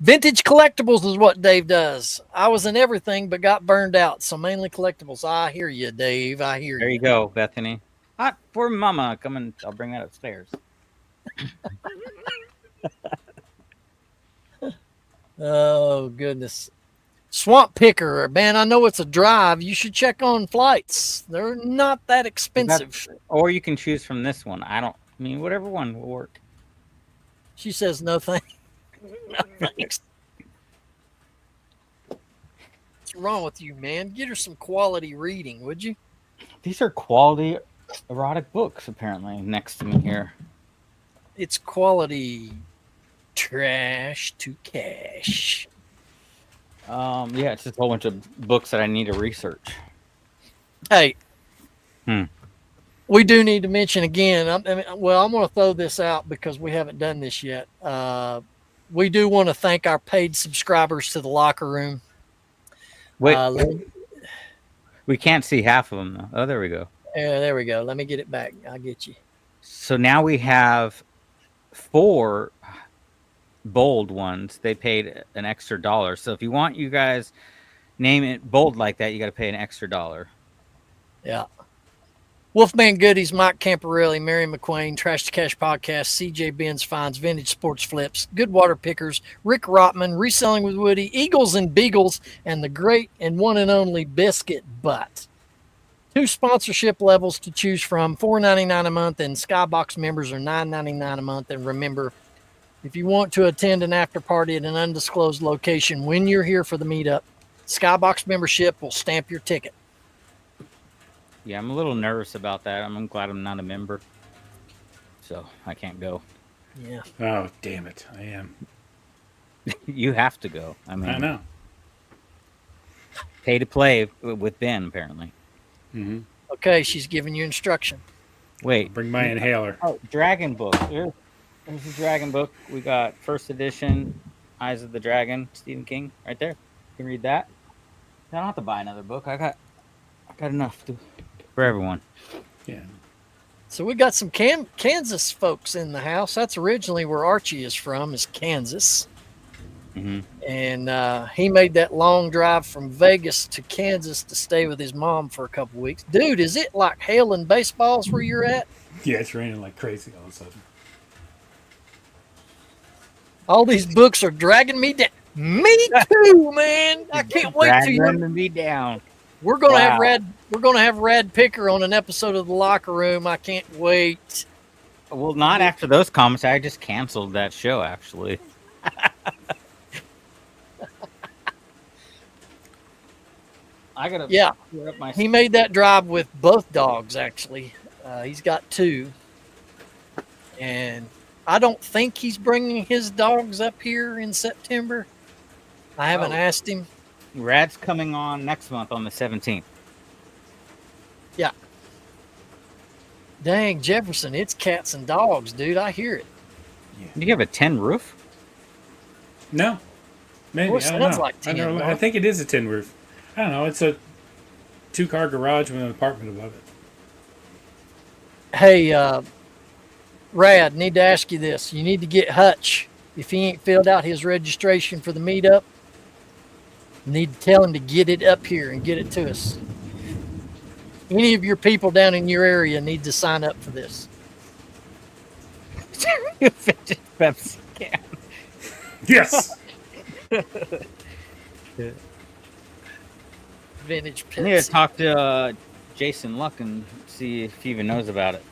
Vintage collectibles is what Dave does. I was in everything but got burned out, so mainly collectibles. I hear you, Dave. I hear There you go, Bethany. Hot for mama. Come and I'll bring that upstairs. Oh, goodness. Swamp Picker, man, I know it's a drive. You should check on flights. They're not that expensive. Or you can choose from this one. I mean, whatever one will work. She says no thanks. No thanks. What's wrong with you, man? Get her some quality reading, would you? These are quality erotic books, apparently, next to me here. It's quality trash to cash. Yeah, it's just a whole bunch of books that I need to research. Hey, Hmm. we do need to mention again. I'm going to throw this out because we haven't done this yet. We do want to thank our paid subscribers to the locker room. Wait, Yeah, we can't see half of them, though. Oh, there we go. there we go. Let me get it back. I'll get you. So now we have 4 bold ones. They paid an extra $1. So if you want you guys name it bold like that, you got to pay an extra $1. Yeah. Wolfman Goodies, Mike Camparelli, Mary McQueen, Trash to Cash Podcast, CJ Benz Finds, Vintage Sports Flips, Good Water Pickers, Rick Rotman, Reselling with Woody, Eagles and Beagles, and the great and one and only Biscuit Butt. 2 sponsorship levels to choose from, $4.99 a month, and Skybox members are $9.99 a month. And remember, if you want to attend an after party at an undisclosed location when you're here for the meetup, Skybox membership will stamp your ticket. Yeah, I'm a little nervous about that. I'm glad I'm not a member, so I can't go. Yeah. Oh, damn it. I am. You have to go. I I mean, know. pay to play with Ben, apparently. Mm-hmm. Okay, she's giving you instruction. Wait. Bring my inhaler. Oh, Dragon Book. Here's the Dragon Book. We got first edition, Eyes of the Dragon, Stephen King, right there. You can read that. I don't have to buy another book. I got enough for everyone. Yeah. So we got some Kansas folks in the house. That's originally where Archie is from, is Kansas. Mm-hmm. And he made that long drive from Vegas to Kansas to stay with his mom for a couple weeks. Dude, is it like hail and baseballs where you're at? Yeah, it's raining like crazy all of a sudden. All these books are dragging me down. Me too, man. I can't wait till you. Dragging me down. We're gonna have Wow. Rad. We're gonna have Rad Picker on an episode of The Locker Room. I can't wait. Well, not after those comments. I just canceled that show, actually. I gotta. Yeah, clear up my. he made that drive with both dogs. Actually, he's got two, and I don't think he's bringing his dogs up here in September. I haven't asked him. Rad's coming on next month on the 17th. Dang, Jefferson, it's cats and dogs, dude. I hear it. Do you have a 10 roof? No. Maybe. Well, it I don't sounds know. like 10, I Mark. think it is a tin roof. I don't know. It's a 2-car garage with an apartment above it. Hey, Rad, need to ask you this. You need to get Hutch. If he ain't filled out his registration for the meetup, you need to tell him to get it up here and get it to us. Any of your people down in your area need to sign up for this. Vintage Pepsi can. Yes. Vintage I need to Pepsi. talk to Jason Luck and see if he even knows about it.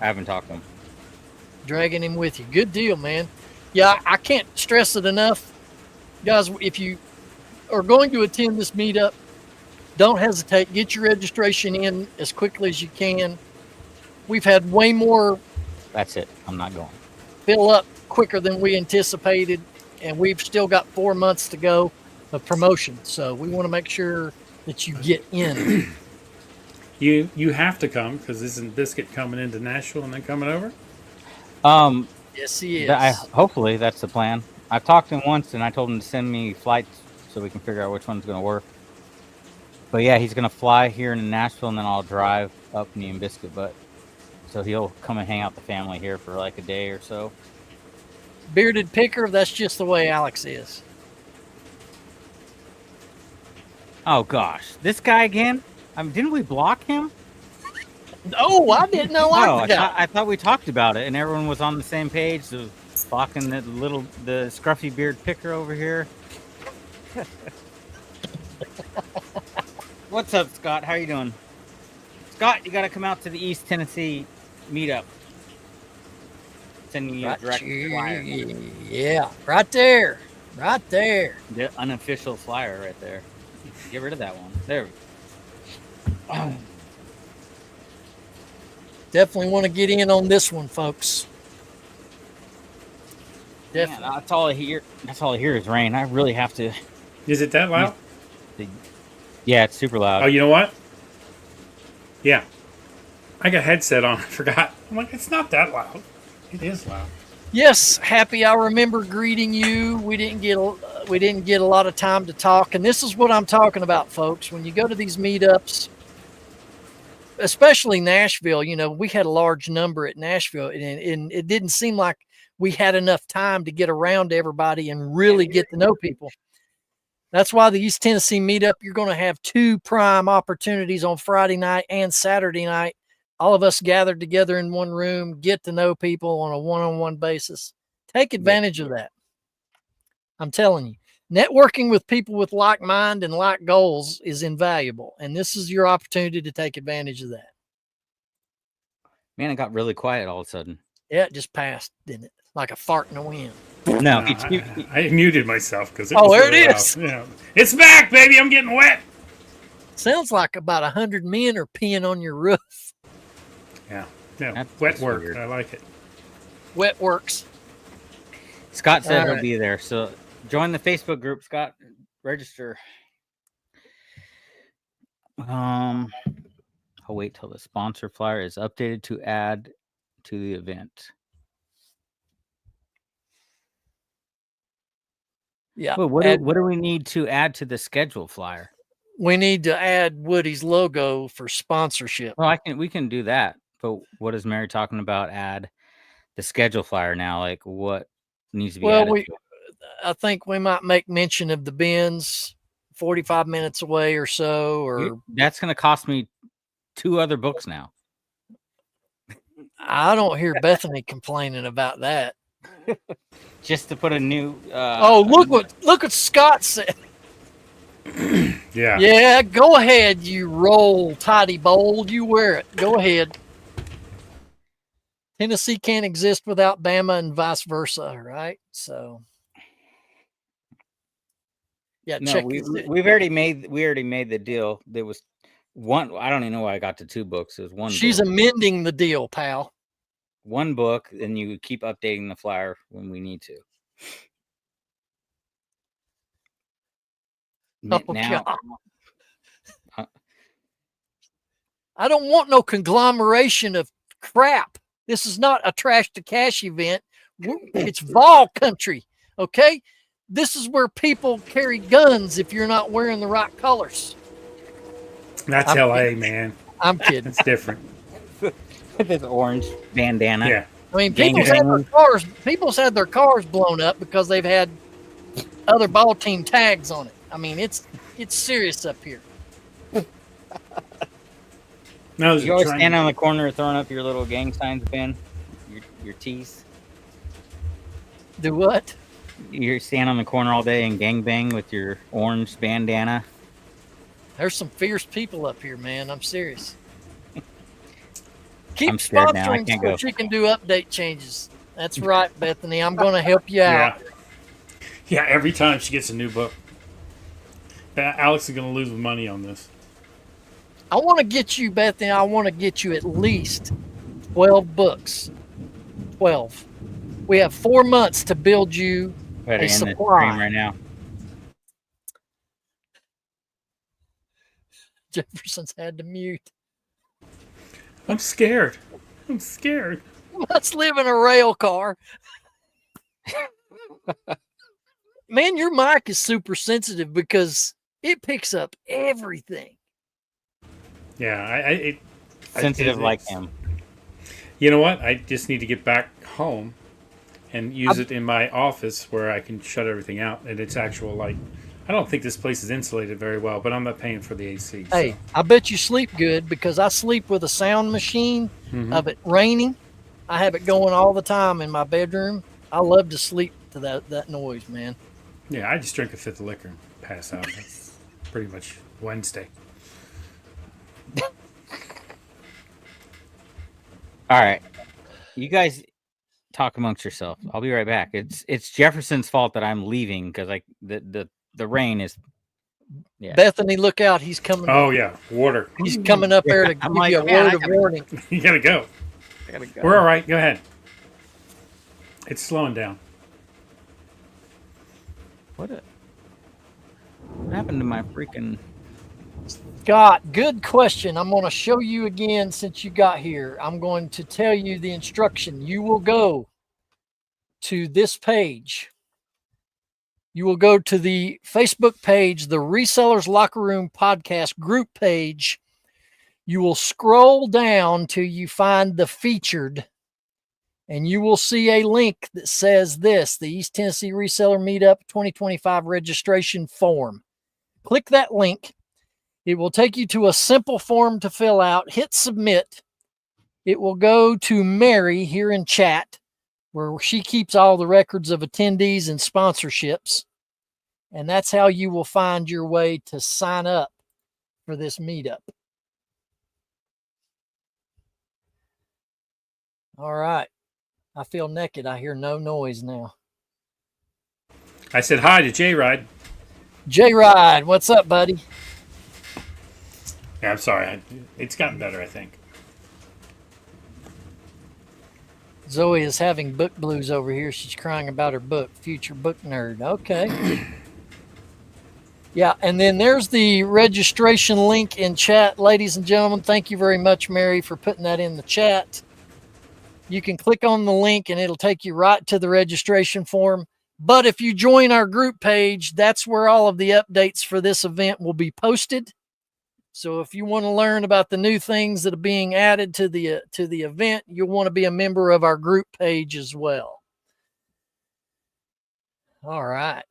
I haven't talked to him. Dragging him with you. Good deal, man. Yeah, I can't stress it enough. Guys, if you are going to attend this meetup, don't hesitate. Get your registration in as quickly as you can. We've had way more That's it. I'm not going. fill up quicker than we anticipated, and we've still got 4 months to go of promotion. So we want to make sure that you get in. You have to come because isn't Biscuit coming into Nashville and then coming over? Yes, he is. Hopefully that's the plan. I've talked to him once and I told him to send me flights so we can figure out which one's going to work. But yeah, he's going to fly here in Nashville and then I'll drive up me and Biscuit Butt. So he'll come and hang out with the family here for like a day or so. Bearded Picker, that's just the way Alex is. Oh gosh, this guy again? Didn't we block him? Oh, I didn't know. I thought we talked about it and everyone was on the same page. So blocking the scruffy beard picker over here. What's up, Scott? How you doing? Scott, you got to come out to the East Tennessee meetup. Sending you a direct flyer. Yeah, right there. Right there. The unofficial flyer right there. Get rid of that one. There. Definitely want to get in on this one, folks. Definitely. Man, that's all I hear. That's all I hear is rain. I really have to. Is it that loud? Yeah, it's super loud. Oh, you know what? Yeah. I got headset on. I forgot. I'm like, it's not that loud. It is loud. Yes, Happy. I remember greeting you. We didn't get a lot of time to talk, and this is what I'm talking about, folks. When you go to these meetups, especially Nashville, you know, we had a large number at Nashville, and it didn't seem like we had enough time to get around to everybody and really get to know people. That's why the East Tennessee meetup, you're going to have 2 prime opportunities on Friday night and Saturday night. All of us gathered together in one room, get to know people on a one-on-one basis. Take advantage of that. I'm telling you, networking with people with like mind and like goals is invaluable. And this is your opportunity to take advantage of that. Man, it got really quiet all of a sudden. Yeah, it just passed, didn't it? Like a fart in the wind. No, I muted myself because there it is. Yeah. It's back, baby. I'm getting wet. Sounds like about 100 men are peeing on your roof. Yeah. No, That's wet work. weird. I like it. Wet works. Scott said All he'll right. be there. So join the Facebook group, Scott. Register. I'll wait till the sponsor flyer is updated to add to the event. Yeah. Well, what do we need to add to the schedule flyer? We need to add Woody's logo for sponsorship. Well, we can do that. But what is Mary talking about? Add the schedule flyer now. Like what needs to be Well, added to it? I think we might make mention of the bins 45 minutes away or so, or That's going to cost me 2 other books now. I don't hear Bethany complaining about that. Just to put a new. Oh, look what Scott said. Yeah. Yeah, go ahead, you roll tidy bowl. You wear it. Go ahead. Tennessee can't exist without Bama and vice versa, right? So, yeah, No, check. we already made the deal. There was one. I don't even know why I got to 2 books. It was one. She's book. amending the deal, pal. One book, and you keep updating the flyer when we need to. Oh, Now, God. I don't want no conglomeration of crap. This is not a trash to cash event. It's Vol country, okay? This is where people carry guns if you're not wearing the right colors. That's LA, man. I'm kidding. It's different. with this orange bandana. Yeah. I mean, Gang people's had their cars blown up because they've had other ball team tags on it. I mean, it's serious up here. No, You always stand on the corner throwing up your little gang signs, Ben. Your tees. Do what? You stand on the corner all day and gangbang with your orange bandana. There's some fierce people up here, man. I'm serious. Keep I'm scared now. I sponsoring can't so go. she can do update changes. That's right, Bethany. I'm going to help you out. Yeah, every time she gets a new book. Alex is going to lose money on this. I want to get you, Bethany. I want to get you at least 12 books. 12. We have 4 months to build you Better a end the stream supply. right now. Jefferson's had to mute. I'm scared. I'm scared. Let's live in a rail car. Man, your mic is super sensitive because it picks up everything. Yeah, Sensitive like him. You know what? I just need to get back home and use it in my office where I can shut everything out. And it's actual light. I don't think this place is insulated very well, but I'm not paying for the AC. Hey, I bet you sleep good because I sleep with a sound machine of it raining. I have it going all the time in my bedroom. I love to sleep to that noise, man. Yeah, I just drink a fifth of liquor and pass out. That's pretty much Wednesday. All right, you guys talk amongst yourself. I'll be right back. It's Jefferson's fault that I'm leaving because the rain is. Yeah. Bethany, look out! He's coming. Oh yeah, water. He's coming up there to give you a word of warning. You gotta go. I gotta go. We're all right. Go ahead. It's slowing down. What happened to my freaking? Scott, good question. I'm going to show you again since you got here. I'm going to tell you the instruction. You will go to this page. You will go to the Facebook page, the Resellers Locker Room Podcast group page. You will scroll down till you find the featured, and you will see a link that says this, the East Tennessee Reseller Meetup 2025 registration form. Click that link. It will take you to a simple form to fill out. Hit submit. It will go to Mary here in chat, where she keeps all the records of attendees and sponsorships. And that's how you will find your way to sign up for this meetup. All right. I feel naked. I hear no noise now. I said hi to J-Ride. J-Ride, what's up, buddy? Yeah, I'm sorry. It's gotten better, I think. Zoe is having book blues over here. She's crying about her book, Future Book Nerd. Okay. Yeah, and then there's the registration link in chat. Ladies and gentlemen, thank you very much, Mary, for putting that in the chat. You can click on the link and it'll take you right to the registration form. But if you join our group page, that's where all of the updates for this event will be posted. So if you want to learn about the new things that are being added to the event, you'll want to be a member of our group page as well. All right.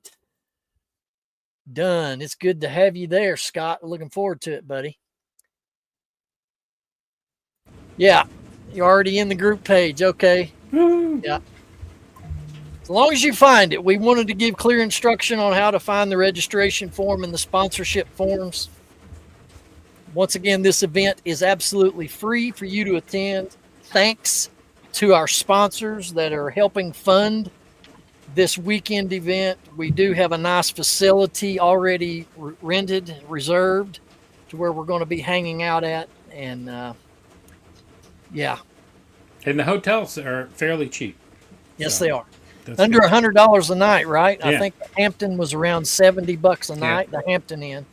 Done. It's good to have you there, Scott. Looking forward to it, buddy. Yeah, you're already in the group page. Okay. Yeah. As long as you find it, we wanted to give clear instruction on how to find the registration form and the sponsorship forms. Once again, this event is absolutely free for you to attend. Thanks to our sponsors that are helping fund this weekend event. We do have a nice facility already rented, reserved to where we're going to be hanging out at. And yeah. And the hotels are fairly cheap. Yes, So, they are. that's Under good. $100 a night, right? I Yeah. think Hampton was around $70 a night, the Hampton Inn.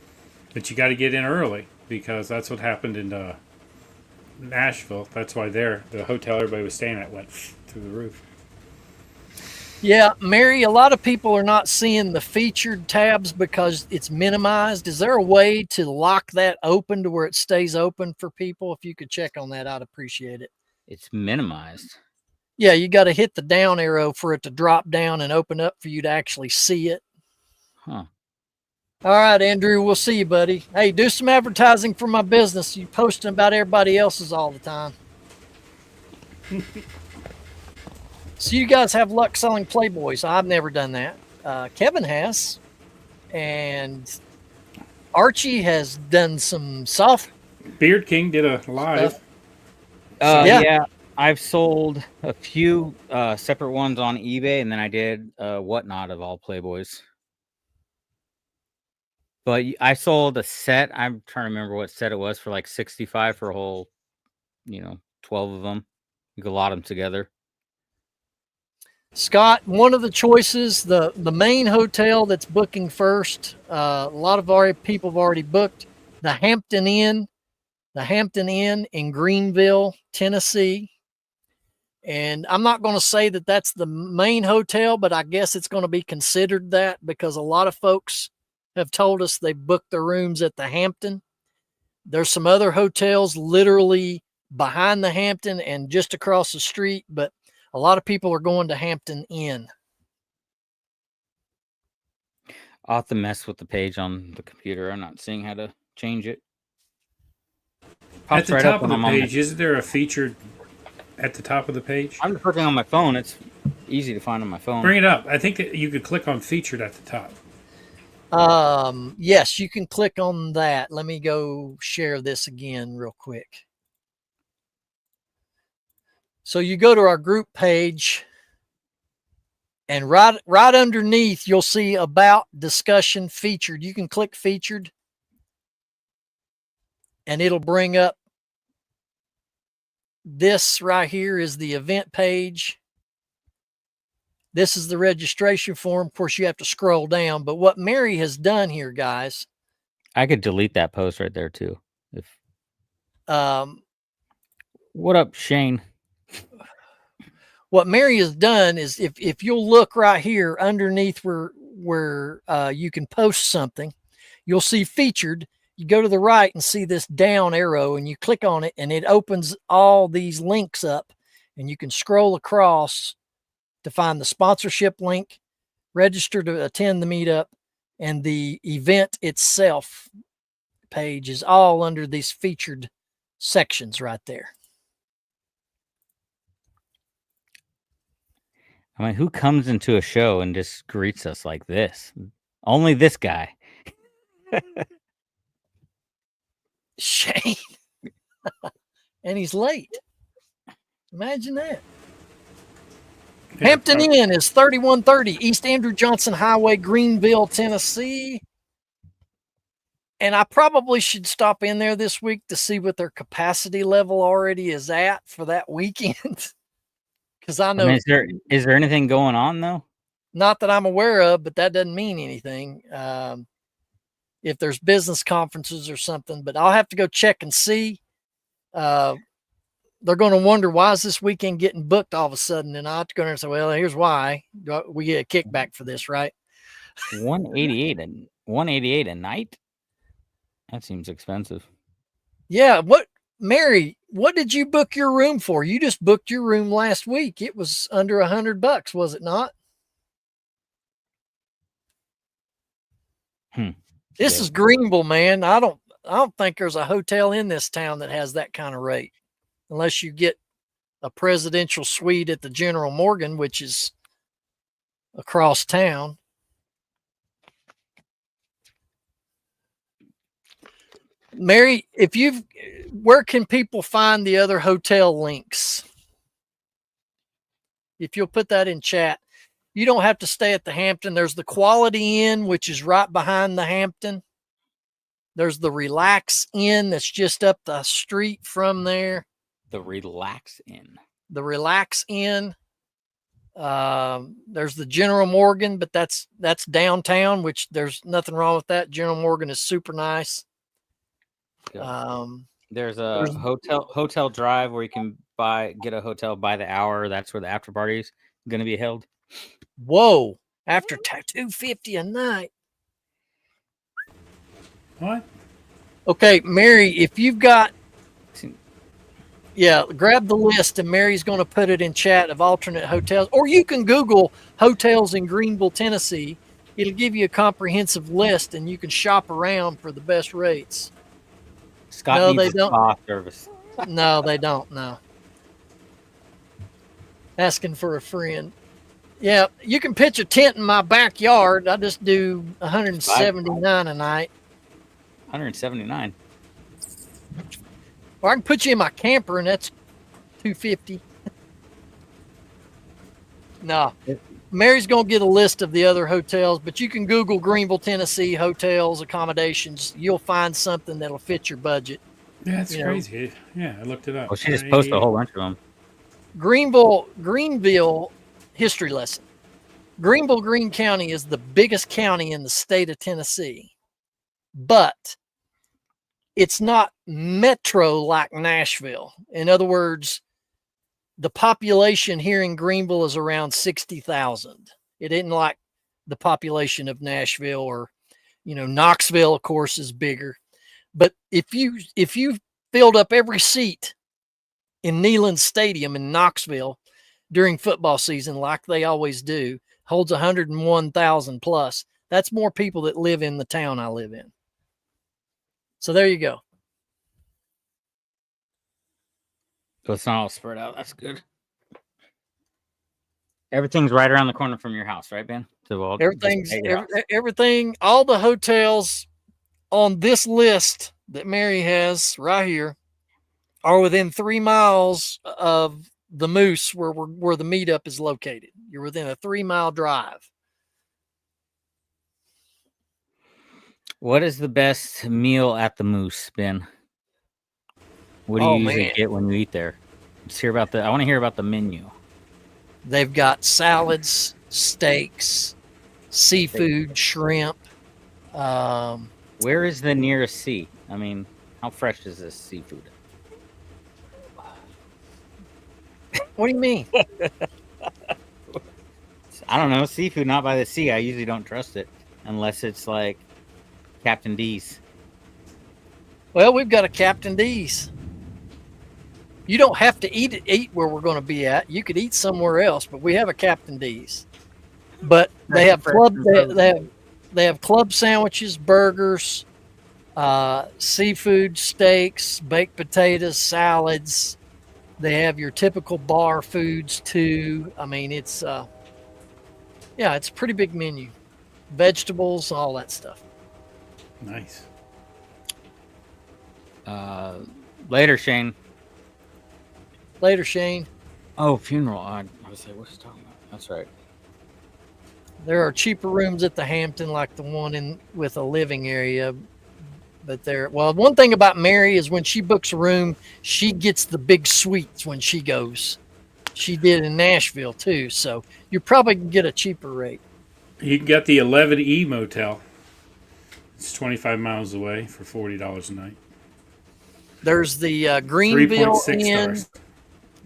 But you got to get in early because that's what happened in Nashville. That's why the hotel everybody was staying at went through the roof. Yeah, Mary, a lot of people are not seeing the featured tabs because it's minimized. Is there a way to lock that open to where it stays open for people? If you could check on that, I'd appreciate it. It's minimized. Yeah, you got to hit the down arrow for it to drop down and open up for you to actually see it. Huh. All right, Andrew, we'll see you, buddy. Hey, do some advertising for my business. You posting about everybody else's all the time. So you guys have luck selling Playboys. I've never done that. Kevin has. And Archie has done some soft Beard King did a live. stuff. Yeah, I've sold a few separate ones on eBay, and then I did Whatnot of all Playboys. But I sold a set. I'm trying to remember what set it was for, like 65 for a whole, 12 of them. You could lot them together. Scott, one of the choices, the main hotel that's booking first, a lot of people have already booked the Hampton Inn in Greenville, Tennessee. And I'm not going to say that that's the main hotel, but I guess it's going to be considered that because a lot of folks have told us they booked their rooms at the Hampton. There's some other hotels literally behind the Hampton and just across the street, but a lot of people are going to Hampton Inn. I'll have to mess with the page on the computer. I'm not seeing how to change it. At the right top up of when the I'm on page, isn't there a featured at the top of the page? I'm just looking on my phone. It's easy to find on my phone. Bring it up. I think that you could click on featured at the top. Yes, you can click on that. Let me go share this again real quick. So you go to our group page and right underneath, you'll see about discussion featured. You can click featured and it'll bring up this right here is the event page. This is the registration form. Of course, you have to scroll down, but what Mary has done here, guys. I could delete that post right there too. What up, Shane? What Mary has done is if you'll look right here underneath where you can post something, you'll see featured. You go to the right and see this down arrow and you click on it and it opens all these links up and you can scroll across to find the sponsorship link, register to attend the meetup, and the event itself page is all under these featured sections right there. I mean, who comes into a show and just greets us like this? Only this guy. Shane. And he's late. Imagine that. Hampton Inn is 3130 East Andrew Johnson Highway, Greenville, Tennessee. And I probably should stop in there this week to see what their capacity level already is at for that weekend. Because I I know, mean, is there anything going on though? not that I'm aware of, but that doesn't mean anything. If there's business conferences or something, but I'll have to go check and see. They're going to wonder, why is this weekend getting booked all of a sudden? And I have to go there and say, well, here's why. We get a kickback for this, right? 188 and 188 a night? That seems expensive. Yeah. Mary, what did you book your room for? You just booked your room last week. It was under $100, was it not? This is Greenville, man. I don't think there's a hotel in this town that has that kind of rate, unless you get a presidential suite at the General Morgan, which is across town. Mary, where can people find the other hotel links? If you'll put that in chat. You don't have to stay at the Hampton. There's the Quality Inn, which is right behind the Hampton. There's the Relax Inn that's just up the street from there. The Relax Inn. The Relax Inn. There's the General Morgan, but that's downtown, which there's nothing wrong with that. General Morgan is super nice. There's a hotel drive where you can get a hotel by the hour. That's where the after party is going to be held. Whoa! After $250 a night. What? Okay, Mary, if you've got, grab the list, and Mary's going to put it in chat of alternate hotels, or you can Google hotels in Greenville, Tennessee. It'll give you a comprehensive list, and you can shop around for the best rates. Scott needs a spa service. No, they don't. No. Asking for a friend. Yeah, you can pitch a tent in my backyard. I just do $179 a night. 179. Or I can put you in my camper, and that's $250. No, Mary's gonna get a list of the other hotels, but you can Google Greenville, Tennessee hotels, accommodations. You'll find something that'll fit your budget. Yeah, that's crazy. Yeah, I looked it up. Well, she just posted a whole bunch of them. Greenville history lesson. Greenville, Greene County is the biggest county in the state of Tennessee, but it's not metro like Nashville. In other words, the population here in Greenville is around 60,000. It isn't like the population of Nashville or, Knoxville, of course, is bigger. But if you filled up every seat in Neyland Stadium in Knoxville during football season, like they always do, holds 101,000 plus. That's more people that live in the town I live in. So there you go. So it's not all spread out. That's good. Everything's right around the corner from your house, right, Ben? So everything, all the hotels on this list that Mary has right here are within 3 miles of the Moose, where the meetup is located. You're within a 3-mile drive. What is the best meal at the Moose, Ben? What do you usually get when you eat there? I want to hear about the menu. They've got salads, steaks, seafood, shrimp. Where is the nearest sea? I mean, how fresh is this seafood? What do you mean? I don't know. Seafood not by the sea. I usually don't trust it unless it's like Captain D's. Well, we've got a Captain D's. You don't have to eat where we're going to be at. You could eat somewhere else, but we have a Captain D's. But they have they have club sandwiches, burgers, seafood, steaks, baked potatoes, salads. They have your typical bar foods too. I mean, it's it's a pretty big menu. Vegetables, all that stuff. Nice. Later, Shane. Later, Shane. Oh, funeral. I was like, what's he talking about? That's right. There are cheaper rooms at the Hampton, like the one with a living area. But well, one thing about Mary is when she books a room, she gets the big suites when she goes. She did in Nashville too, so you probably can get a cheaper rate. You can get the 11E motel. It's 25 miles away for $40 a night. There's the Greenville 3.6 Inn, stars.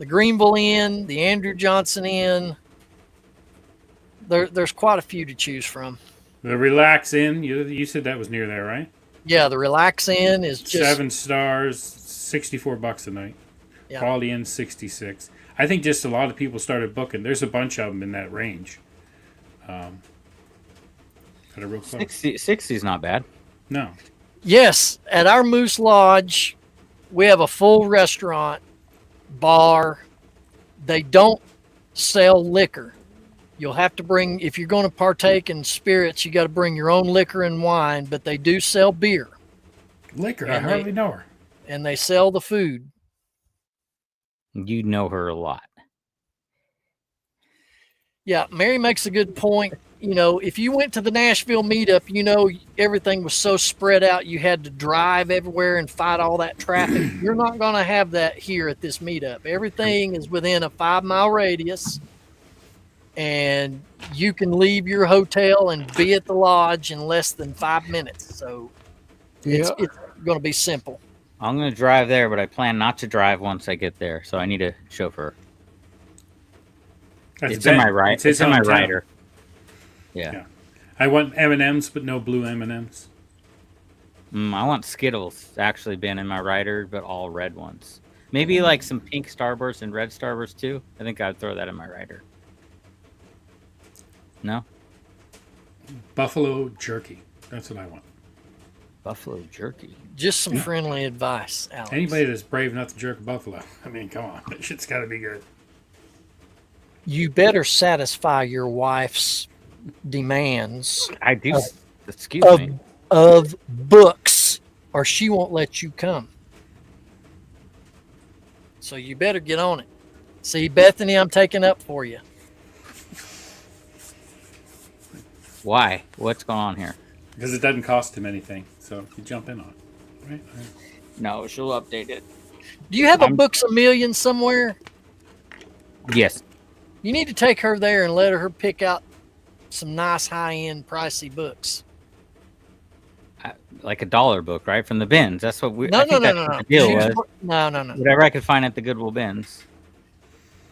the Greenville Inn, the Andrew Johnson Inn. There's quite a few to choose from. The Relax Inn, you said that was near there, right? Yeah, the Relax Inn is just 7 stars, $64 a night. Yeah. Quality Inn, 66. I think just a lot of people started booking. There's a bunch of them in that range. Got a real close. 60 is not bad. No. Yes, at our Moose Lodge, we have a full restaurant, bar. They don't sell liquor. You'll have to bring, if you're going to partake in spirits, you got to bring your own liquor and wine, but they do sell beer. Liquor, I And hardly know her. And they sell the food. You know her a lot. Yeah, Mary makes a good point. You know, if you went to the Nashville meetup, you know, everything was so spread out. You had to drive everywhere and fight all that traffic. You're not going to have that here at this meetup. Everything is within a 5-mile radius, and you can leave your hotel and be at the lodge in less than 5 minutes. So it's going to be simple. I'm going to drive there, but I plan not to drive once I get there, so I need a chauffeur. It's in my right. It's in my rider. Yeah. I want M&Ms, but no blue M&Ms. I want Skittles actually being in my rider, but all red ones. Maybe like some pink Starburst and red Starburst too. I think I'd throw that in my rider. No? Buffalo jerky. That's what I want. Buffalo jerky. Just some friendly advice, Alex. Anybody that's brave enough to jerk a buffalo. I mean, come on. That shit's got to be good. You better satisfy your wife's demands I do. Excuse me. Of books, or she won't let you come. So you better get on it. See, Bethany, I'm taking up for you. Why? What's going on here? Because it doesn't cost him anything. So you jump in on it. Right? No, she'll update it. Do you have a Books A Million somewhere? Yes. You need to take her there and let her pick out some nice high-end pricey books. Like a dollar book, right? From the bins. That's what we. No. The deal was. No. Whatever I could find at the Goodwill bins.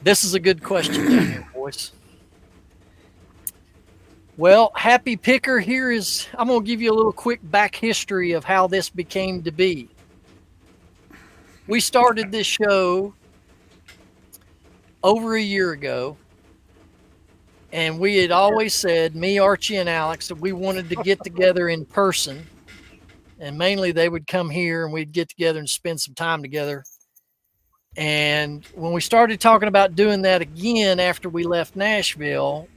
This is a good question down here, boys. Well, Happy Picker, I'm going to give you a little quick back history of how this became to be. We started this show over a year ago, and we had always said, me, Archie, and Alex, that we wanted to get together in person, and mainly they would come here and we'd get together and spend some time together. And when we started talking about doing that again after we left Nashville,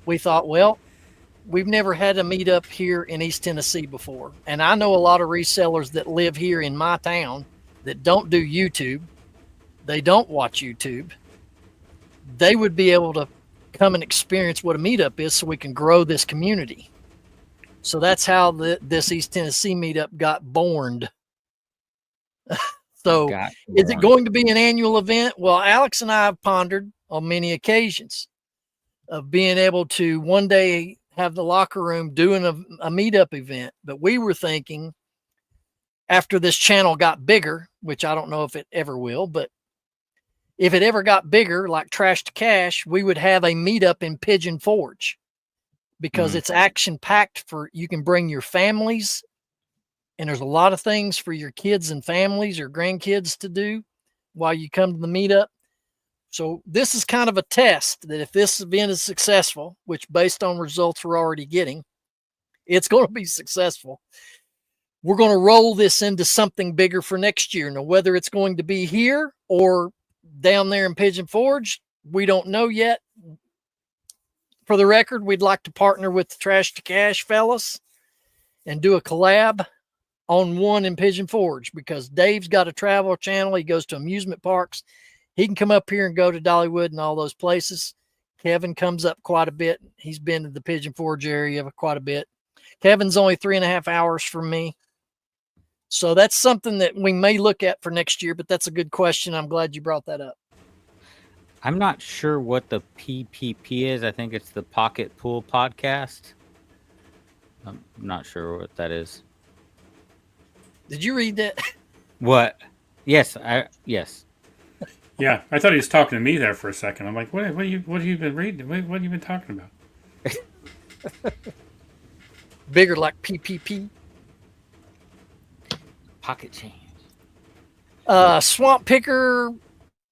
we thought, well, we've never had a meetup here in East Tennessee before. And I know a lot of resellers that live here in my town that don't do YouTube. They don't watch YouTube. They would be able to come and experience what a meetup is so we can grow this community. So that's how this East Tennessee meetup got born. So is it going to be an annual event? Well, Alex and I have pondered on many occasions of being able to one day have the locker room doing a meetup event. But we were thinking after this channel got bigger, which I don't know if it ever will, but if it ever got bigger, like Trash to Cash, we would have a meetup in Pigeon Forge because it's action packed you can bring your families, and there's a lot of things for your kids and families or grandkids to do while you come to the meetup. So this is kind of a test that if this event is successful, which based on results we're already getting, it's going to be successful. We're going to roll this into something bigger for next year. Now, whether it's going to be here or down there in Pigeon Forge, we don't know yet. For the record, we'd like to partner with the Trash to Cash fellas and do a collab on one in Pigeon Forge because Dave's got a travel channel. He goes to amusement parks. He can come up here and go to Dollywood and all those places. Kevin comes up quite a bit. He's been to the Pigeon Forge area quite a bit. Kevin's only 3.5 hours from me. So that's something that we may look at for next year, but that's a good question. I'm glad you brought that up. I'm not sure what the PPP is. I think it's the Pocket Pool Podcast. I'm not sure what that is. Did you read that? What? Yes, yes. Yeah, I thought he was talking to me there for a second. I'm like, what have you been reading? What have you been talking about? Bigger like PPP. Pocket change. Swamp Picker,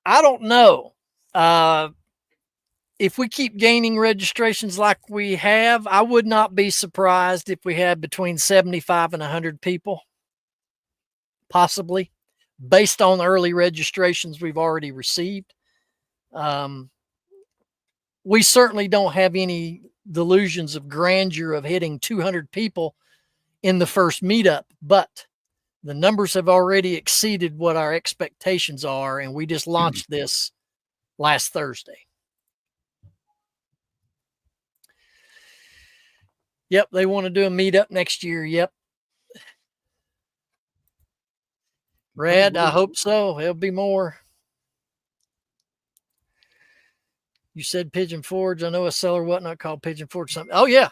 I don't know. If we keep gaining registrations like we have, I would not be surprised if we had between 75 and 100 people, possibly, based on the early registrations we've already received. We certainly don't have any delusions of grandeur of hitting 200 people in the first meetup, but the numbers have already exceeded what our expectations are, and we just launched this last Thursday. Yep, they want to do a meetup next year. Yep. Brad, I hope so. There'll be more. You said Pigeon Forge. I know a seller whatnot called Pigeon Forge something. Oh, yeah.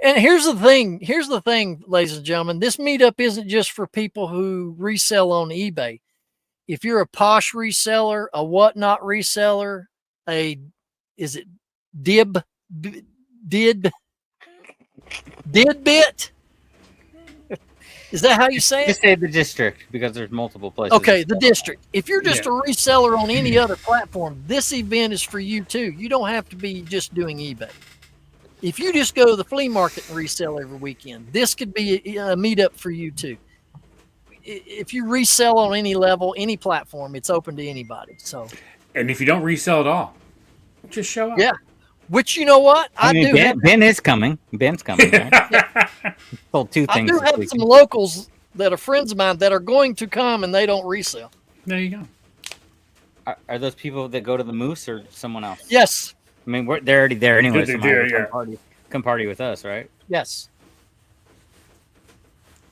And here's the thing. Here's the thing, ladies and gentlemen. This meetup isn't just for people who resell on eBay. If you're a posh reseller, a whatnot reseller, is it did bit? Is that how you say it? Just say the district because there's multiple places. Okay, the district. If you're just a reseller on any other platform, this event is for you too. You don't have to be just doing eBay. If you just go to the flea market and resell every weekend, this could be a meetup for you too. If you resell on any level, any platform, it's open to anybody. So, and if you don't resell at all, just show up. Yeah. Which, you know what? Ben is coming. Ben's coming. Right? Sold two things. I do have some locals that are friends of mine that are going to come and they don't resell. There you go. Are those people that go to the Moose or someone else? Yes. I mean, they're already there anyway. Come party with us, right? Yes.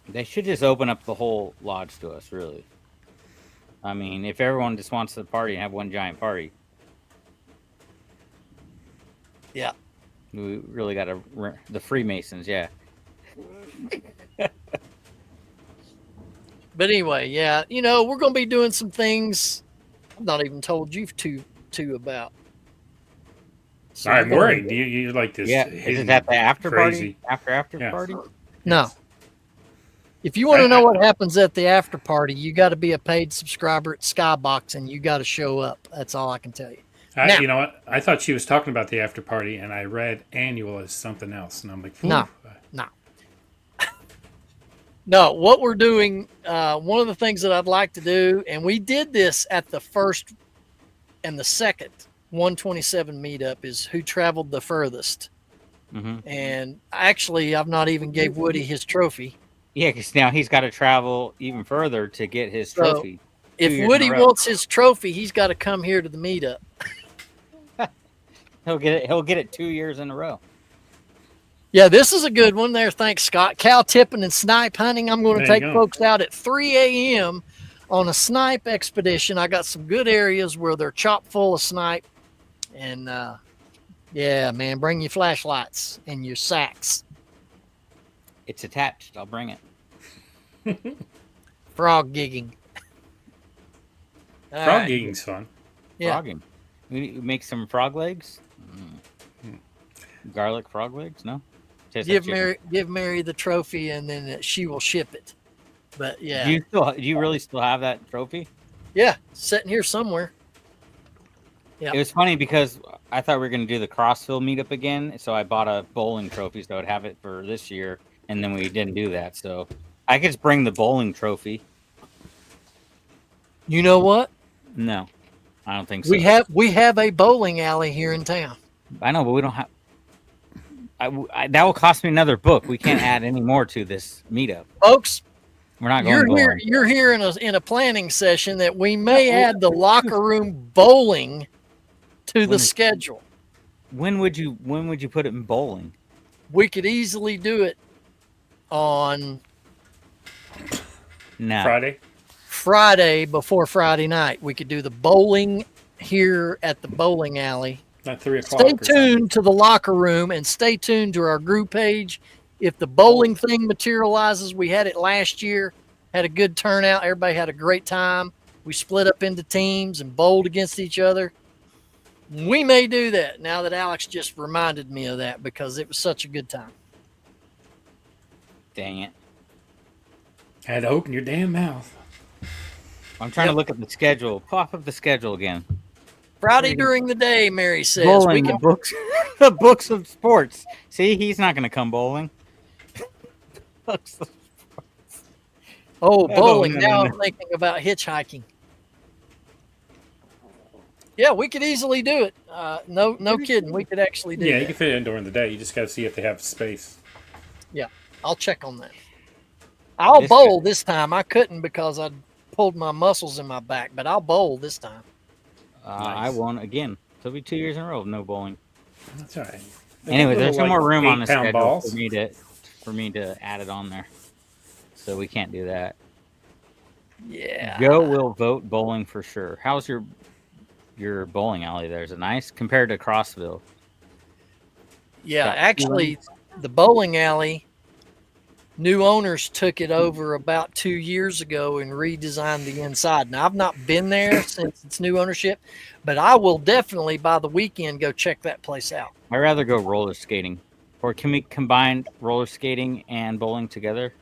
They should just open up the whole lodge to us, really. I mean, if everyone just wants to party and have one giant party. Yeah. We really got the Freemasons, yeah. But anyway, yeah, we're going to be doing some things I've not even told you two about. So I'm worried. You like this? Yeah. Is it at the after crazy party? After party? No. If you want to know what happens at the after party, you got to be a paid subscriber at Skybox and you got to show up. That's all I can tell you. You know what? I thought she was talking about the after party, and I read annual as something else, and I'm like, no. No, what we're doing, one of the things that I'd like to do, and we did this at the first and the second 127 meetup, is who traveled the furthest. Mm-hmm. And actually, I've not even gave Woody his trophy. Yeah, because now he's got to travel even further to get his trophy. If Woody wants his trophy, he's got to come here to the meetup. He'll get it 2 years in a row. Yeah, this is a good one there. Thanks, Scott. Cow tipping and snipe hunting. I'm going to take folks out at 3 a.m. on a snipe expedition. I got some good areas where they're chock full of snipe. And, yeah, man, bring your flashlights and your sacks. It's attached. I'll bring it. Frog gigging. Frog gigging's fun. Yeah. Frogging. We make some frog legs. Garlic frog legs? No. Give Mary the trophy, and then she will ship it. But yeah. Do you really still have that trophy? Yeah, sitting here somewhere. Yeah. It was funny because I thought we were going to do the Crossville meetup again, so I bought a bowling trophy so I'd have it for this year, and then we didn't do that. So I could just bring the bowling trophy. You know what? No, I don't think so. We have a bowling alley here in town. I know, but we don't have. That will cost me another book. We can't add any more to this meetup, folks. We're not going bowling. You're here in a planning session that we may add the locker room bowling to the schedule. When would you put it in bowling? We could easily do it on No. Friday before Friday night, we could do the bowling here at the bowling alley. At 3 o'clock. Stay tuned to the locker room and stay tuned to our group page. If the bowling thing materializes, we had it last year, had a good turnout. Everybody had a great time. We split up into teams and bowled against each other. We may do that now that Alex just reminded me of that because it was such a good time. Dang it. Had to open your damn mouth. I'm trying to look at the schedule. Pop up the schedule again. Friday during the day, Mary says. Bowling, the books, the books of sports. See, he's not going to come bowling. Oh, bowling. no, Now no. I'm thinking about hitchhiking. Yeah, we could easily do it. No kidding. We could actually do Yeah, that. you can fit it in during the day. You just got to see if they have space. Yeah, I'll check on that. I'll bowl this time. I couldn't because I pulled my muscles in my back, but I'll bowl this time. I won again. So it'll be 2 years in a row of no bowling. That's all right. Anyway, there's no more room on the 8-pound schedule balls. for me to add it on there. So we can't do that. Yeah. Joe will vote bowling for sure. How's your bowling alley there? Is it nice compared to Crossville? Yeah, Got actually, the bowling alley, new owners took it over about 2 years ago and redesigned the inside. Now, I've not been there since it's new ownership, but I will definitely by the weekend go check that place out. I'd rather go roller skating. Or can we combine roller skating and bowling together?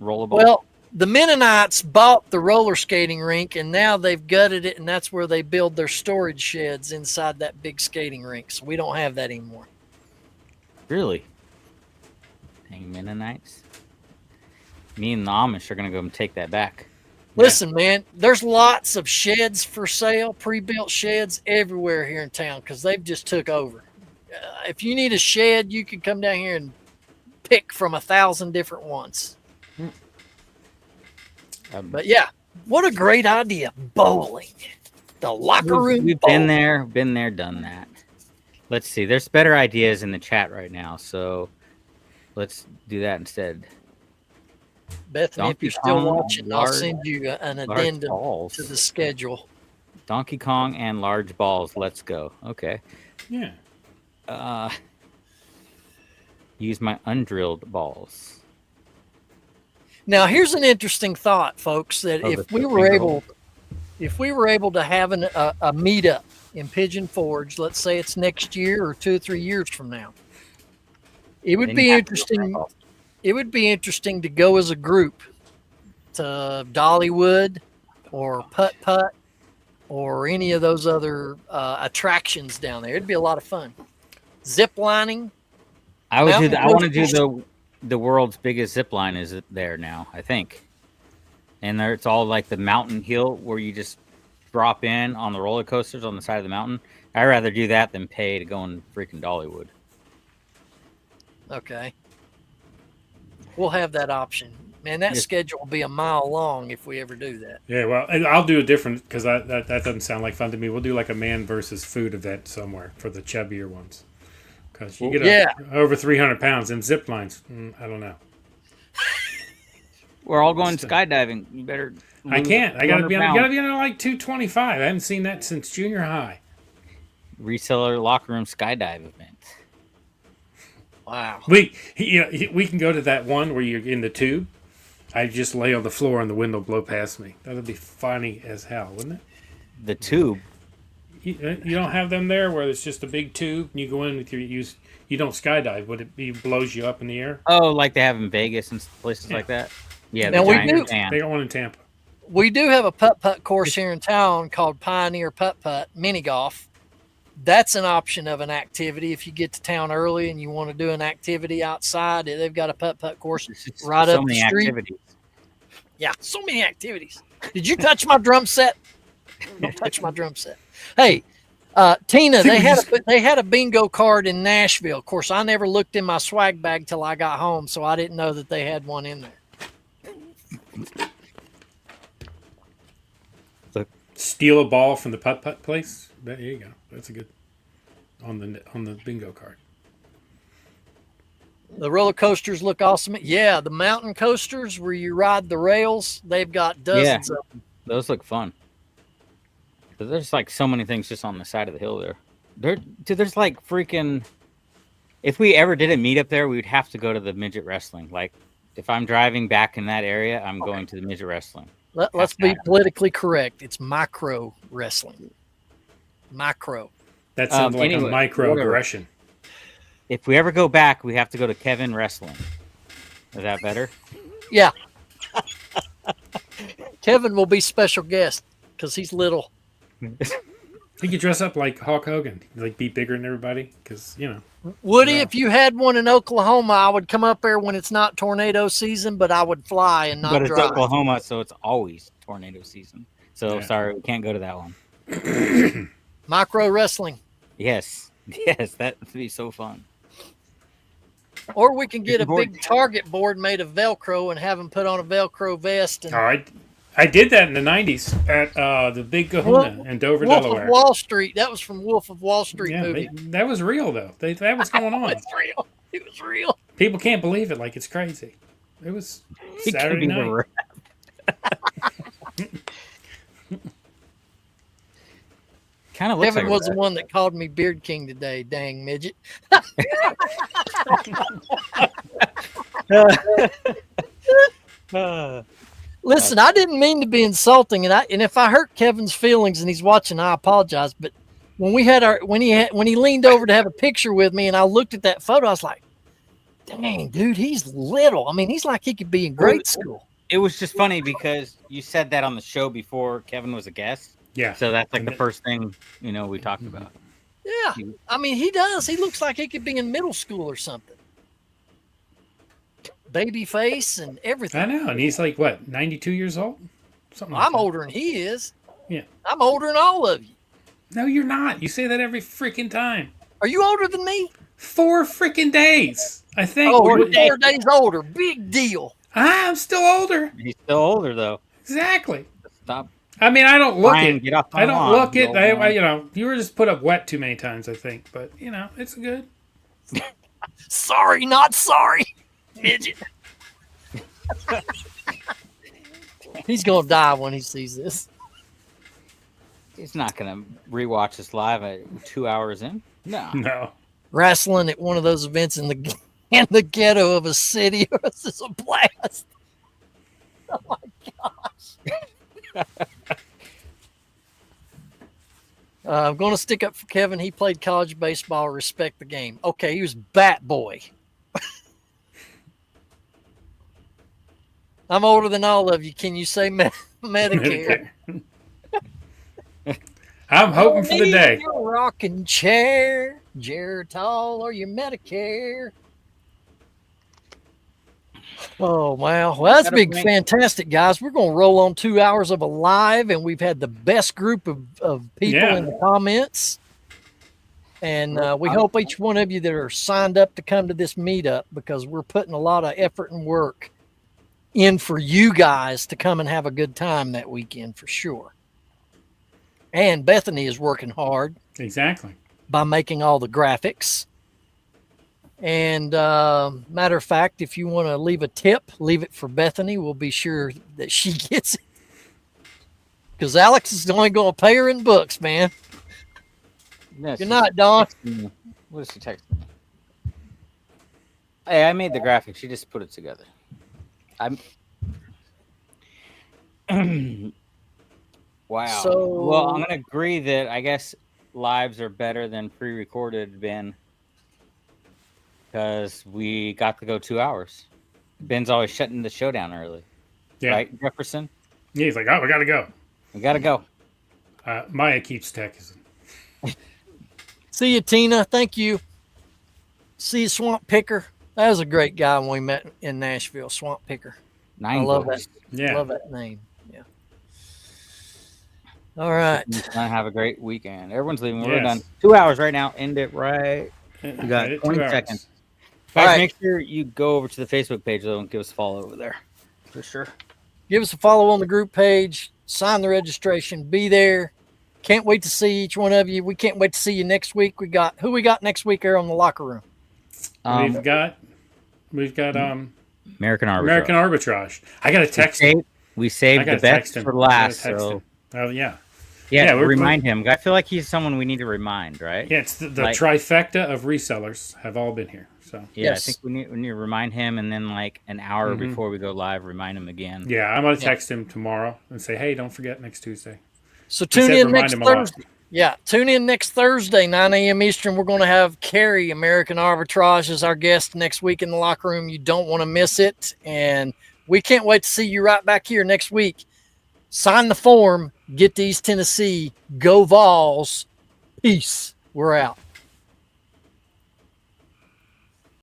Rollerball? Well, the Mennonites bought the roller skating rink, and now they've gutted it, and that's where they build their storage sheds inside that big skating rink. So we don't have that anymore. Really? Dang Mennonites. Me and the Amish are going to go and take that back. Listen, man, there's lots of sheds for sale, pre-built sheds everywhere here in town because they've just took over. If you need a shed, you can come down here and pick from 1,000 different ones. But yeah, what a great idea. Bowling. The locker room. We've bowling. been there, done that. Let's see. There's better ideas in the chat right now, so let's do that instead. Bethany, if Donkey you're still Kong, watching, I'll large- send you an large addendum balls. to the schedule. Donkey Kong and large balls. Let's go. Okay. Yeah. Use my undrilled balls. Now, here's an interesting thought, folks, that Oh, if the we were finger able to have a meetup in Pigeon Forge, let's say it's next year or 2 or 3 years from now, it would Then be you have to go interesting. back off. It would be interesting to go as a group to Dollywood or Putt Putt or any of those other attractions down there. It'd be a lot of fun. Zip lining. I would do. Mountain I want to do coasters. the world's biggest zip line is there now. I think, and there it's all like the mountain hill where you just drop in on the roller coasters on the side of the mountain. I'd rather do that than pay to go in freaking Dollywood. Okay. We'll have that option. Man, that Yes. schedule will be a mile long if we ever do that. Yeah, well, and I'll do a different because that doesn't sound like fun to me. We'll do like a man versus food event somewhere for the chubbier ones. Because you get over 300 pounds in zip lines. I don't know. We're all going skydiving. You better. I lose can't. I gotta 200 be on. pounds. Gotta be on like 225. I haven't seen that since junior high. Reseller locker room skydive event. Wow. We can go to that one where you're in the tube. I just lay on the floor and the wind will blow past me. That'd be funny as hell, wouldn't it? The tube. You don't have them there where it's just a big tube and you go in with you don't skydive, but it blows you up in the air. Oh, like they have in Vegas and places like that. Yeah, Now the we giant do- fan. They got one in Tampa. We do have a putt-putt course here in town called Pioneer Putt-Putt Mini Golf. That's an option of an activity. If you get to town early and you want to do an activity outside, they've got a putt-putt course right so up the many street. activities. Yeah, so many activities. Did you touch my drum set? Don't touch my drum set. Hey, Tina, they had a bingo card in Nashville. Of course, I never looked in my swag bag till I got home, so I didn't know that they had one in there. Steal a ball from the putt-putt place. There you go. That's a good on the bingo card. The roller coasters look awesome. Yeah, the mountain coasters where you ride the rails, they've got dozens of them. Those look fun. There's like so many things just on the side of the hill there. Dude, there's like freaking. If we ever did a meetup there, we would have to go to the midget wrestling. Like, if I'm driving back in that area, I'm going to the midget wrestling. Let's be politically correct. It's micro wrestling. Micro. That sounds like anyway, a microaggression. If we ever go back, we have to go to Kevin Wrestling. Is that better? Yeah. Kevin will be special guest because he's little. He could dress up like Hulk Hogan, like be bigger than everybody. Because Woody, if you had one in Oklahoma, I would come up there when it's not tornado season, but I would fly and not But it's drive. Oklahoma, so it's always tornado season. So sorry, we can't go to that one. Micro wrestling. Yes, that would be so fun. Or we can get a big target board made of Velcro and have him put on a Velcro vest. And I did that in the 90s at the Big Kahuna in Dover, Wolf Delaware. of Wall Street. That was from Wolf of Wall Street movie. That was real, though. That was going on. Real. It was real. People can't believe it like it's crazy. It was Saturday night. Kind of looks Kevin like was the one that called me Beard King today, dang midget. Listen, I didn't mean to be insulting, and if I hurt Kevin's feelings and he's watching, I apologize. But when he leaned over to have a picture with me, and I looked at that photo, I was like, "Dang, dude, he's little. I mean, he's like he could be in grade school." It was just funny because you said that on the show before Kevin was a guest. Yeah. So that's like the first thing we talked about. Yeah, I mean, he does. He looks like he could be in middle school or something. Baby face and everything. I know, and he's like what, 92 years old? Something. I'm older than he is. Yeah. I'm older than all of you. No, you're not. You say that every freaking time. Are you older than me? 4 freaking days, I think. Oh, we're 4 days older. Big deal. I'm still older. He's still older though. Exactly. Stop. I mean, I don't look Brian, it. get off my I don't lawn, look it. you old man. You were just put up wet too many times, I think. But it's good. Sorry, not sorry, midget. He's gonna die when he sees this. He's not gonna rewatch this live at 2 hours in. No. Wrestling at one of those events in the ghetto of a city. This is a blast. Oh my gosh. I'm going to stick up for Kevin. He played college baseball. Respect the game. Okay, he was bat boy. I'm older than all of you. Can you say Medicare? I'm hoping for the day. Your rocking chair, Geritol, or your Medicare. Oh, wow. Well, that's been fantastic, guys. We're going to roll on 2 hours of a live, and we've had the best group of people in the comments. And we hope each one of you that are signed up to come to this meetup, because we're putting a lot of effort and work in for you guys to come and have a good time that weekend for sure. And Bethany is working hard. Exactly. By making all the graphics. And matter of fact, if you want to leave a tip, leave it for Bethany. We'll be sure that she gets it. Because Alex is only going to pay her in books, man. Yeah, good night, Dawn. What is she texting me? Hey, I made the graphic. She just put it together. Wow. So, well, I'm gonna agree that I guess lives are better than pre-recorded, Ben, because we got to go 2 hours. Ben's always shutting the show down early. Yeah. Right, Jefferson? Yeah, he's like, oh, we gotta go. We gotta go. Maya keeps texting. See you, Tina. Thank you. See you, Swamp Picker. That was a great guy when we met in Nashville, Swamp Picker. I love that. Yeah. Love that name. Yeah. All right. Have a great weekend. Everyone's leaving. We're done. 2 hours right now. End it right. We got 20 seconds. Guys, make sure you go over to the Facebook page, though, and give us a follow over there. For sure. Give us a follow on the group page. Sign the registration. Be there. Can't wait to see each one of you. We can't wait to see you next week. Who we got next week here on the locker room? We've got We've got American Arbitrage. American Arbitrage. I got to text him. We I saved got the to text best him. for I gotta last. text So him. Oh yeah. yeah, we're- remind him. I feel like he's someone we need to remind, right? Yeah, it's the Like- trifecta of resellers have all been here. So Yeah, Yes. I think we need to remind him, and then like an hour before we go live, remind him again. yeah, I'm gonna text him tomorrow and say, hey, don't forget next Tuesday. So He tune said in remind next him a lot. Thursday. Yeah, tune in next Thursday, 9 a.m. Eastern. We're going to have Carrie, American Arbitrage, as our guest next week in the locker room. You don't want to miss it. And we can't wait to see you right back here next week. Sign the form, get to East Tennessee, go Vols. Peace. We're out.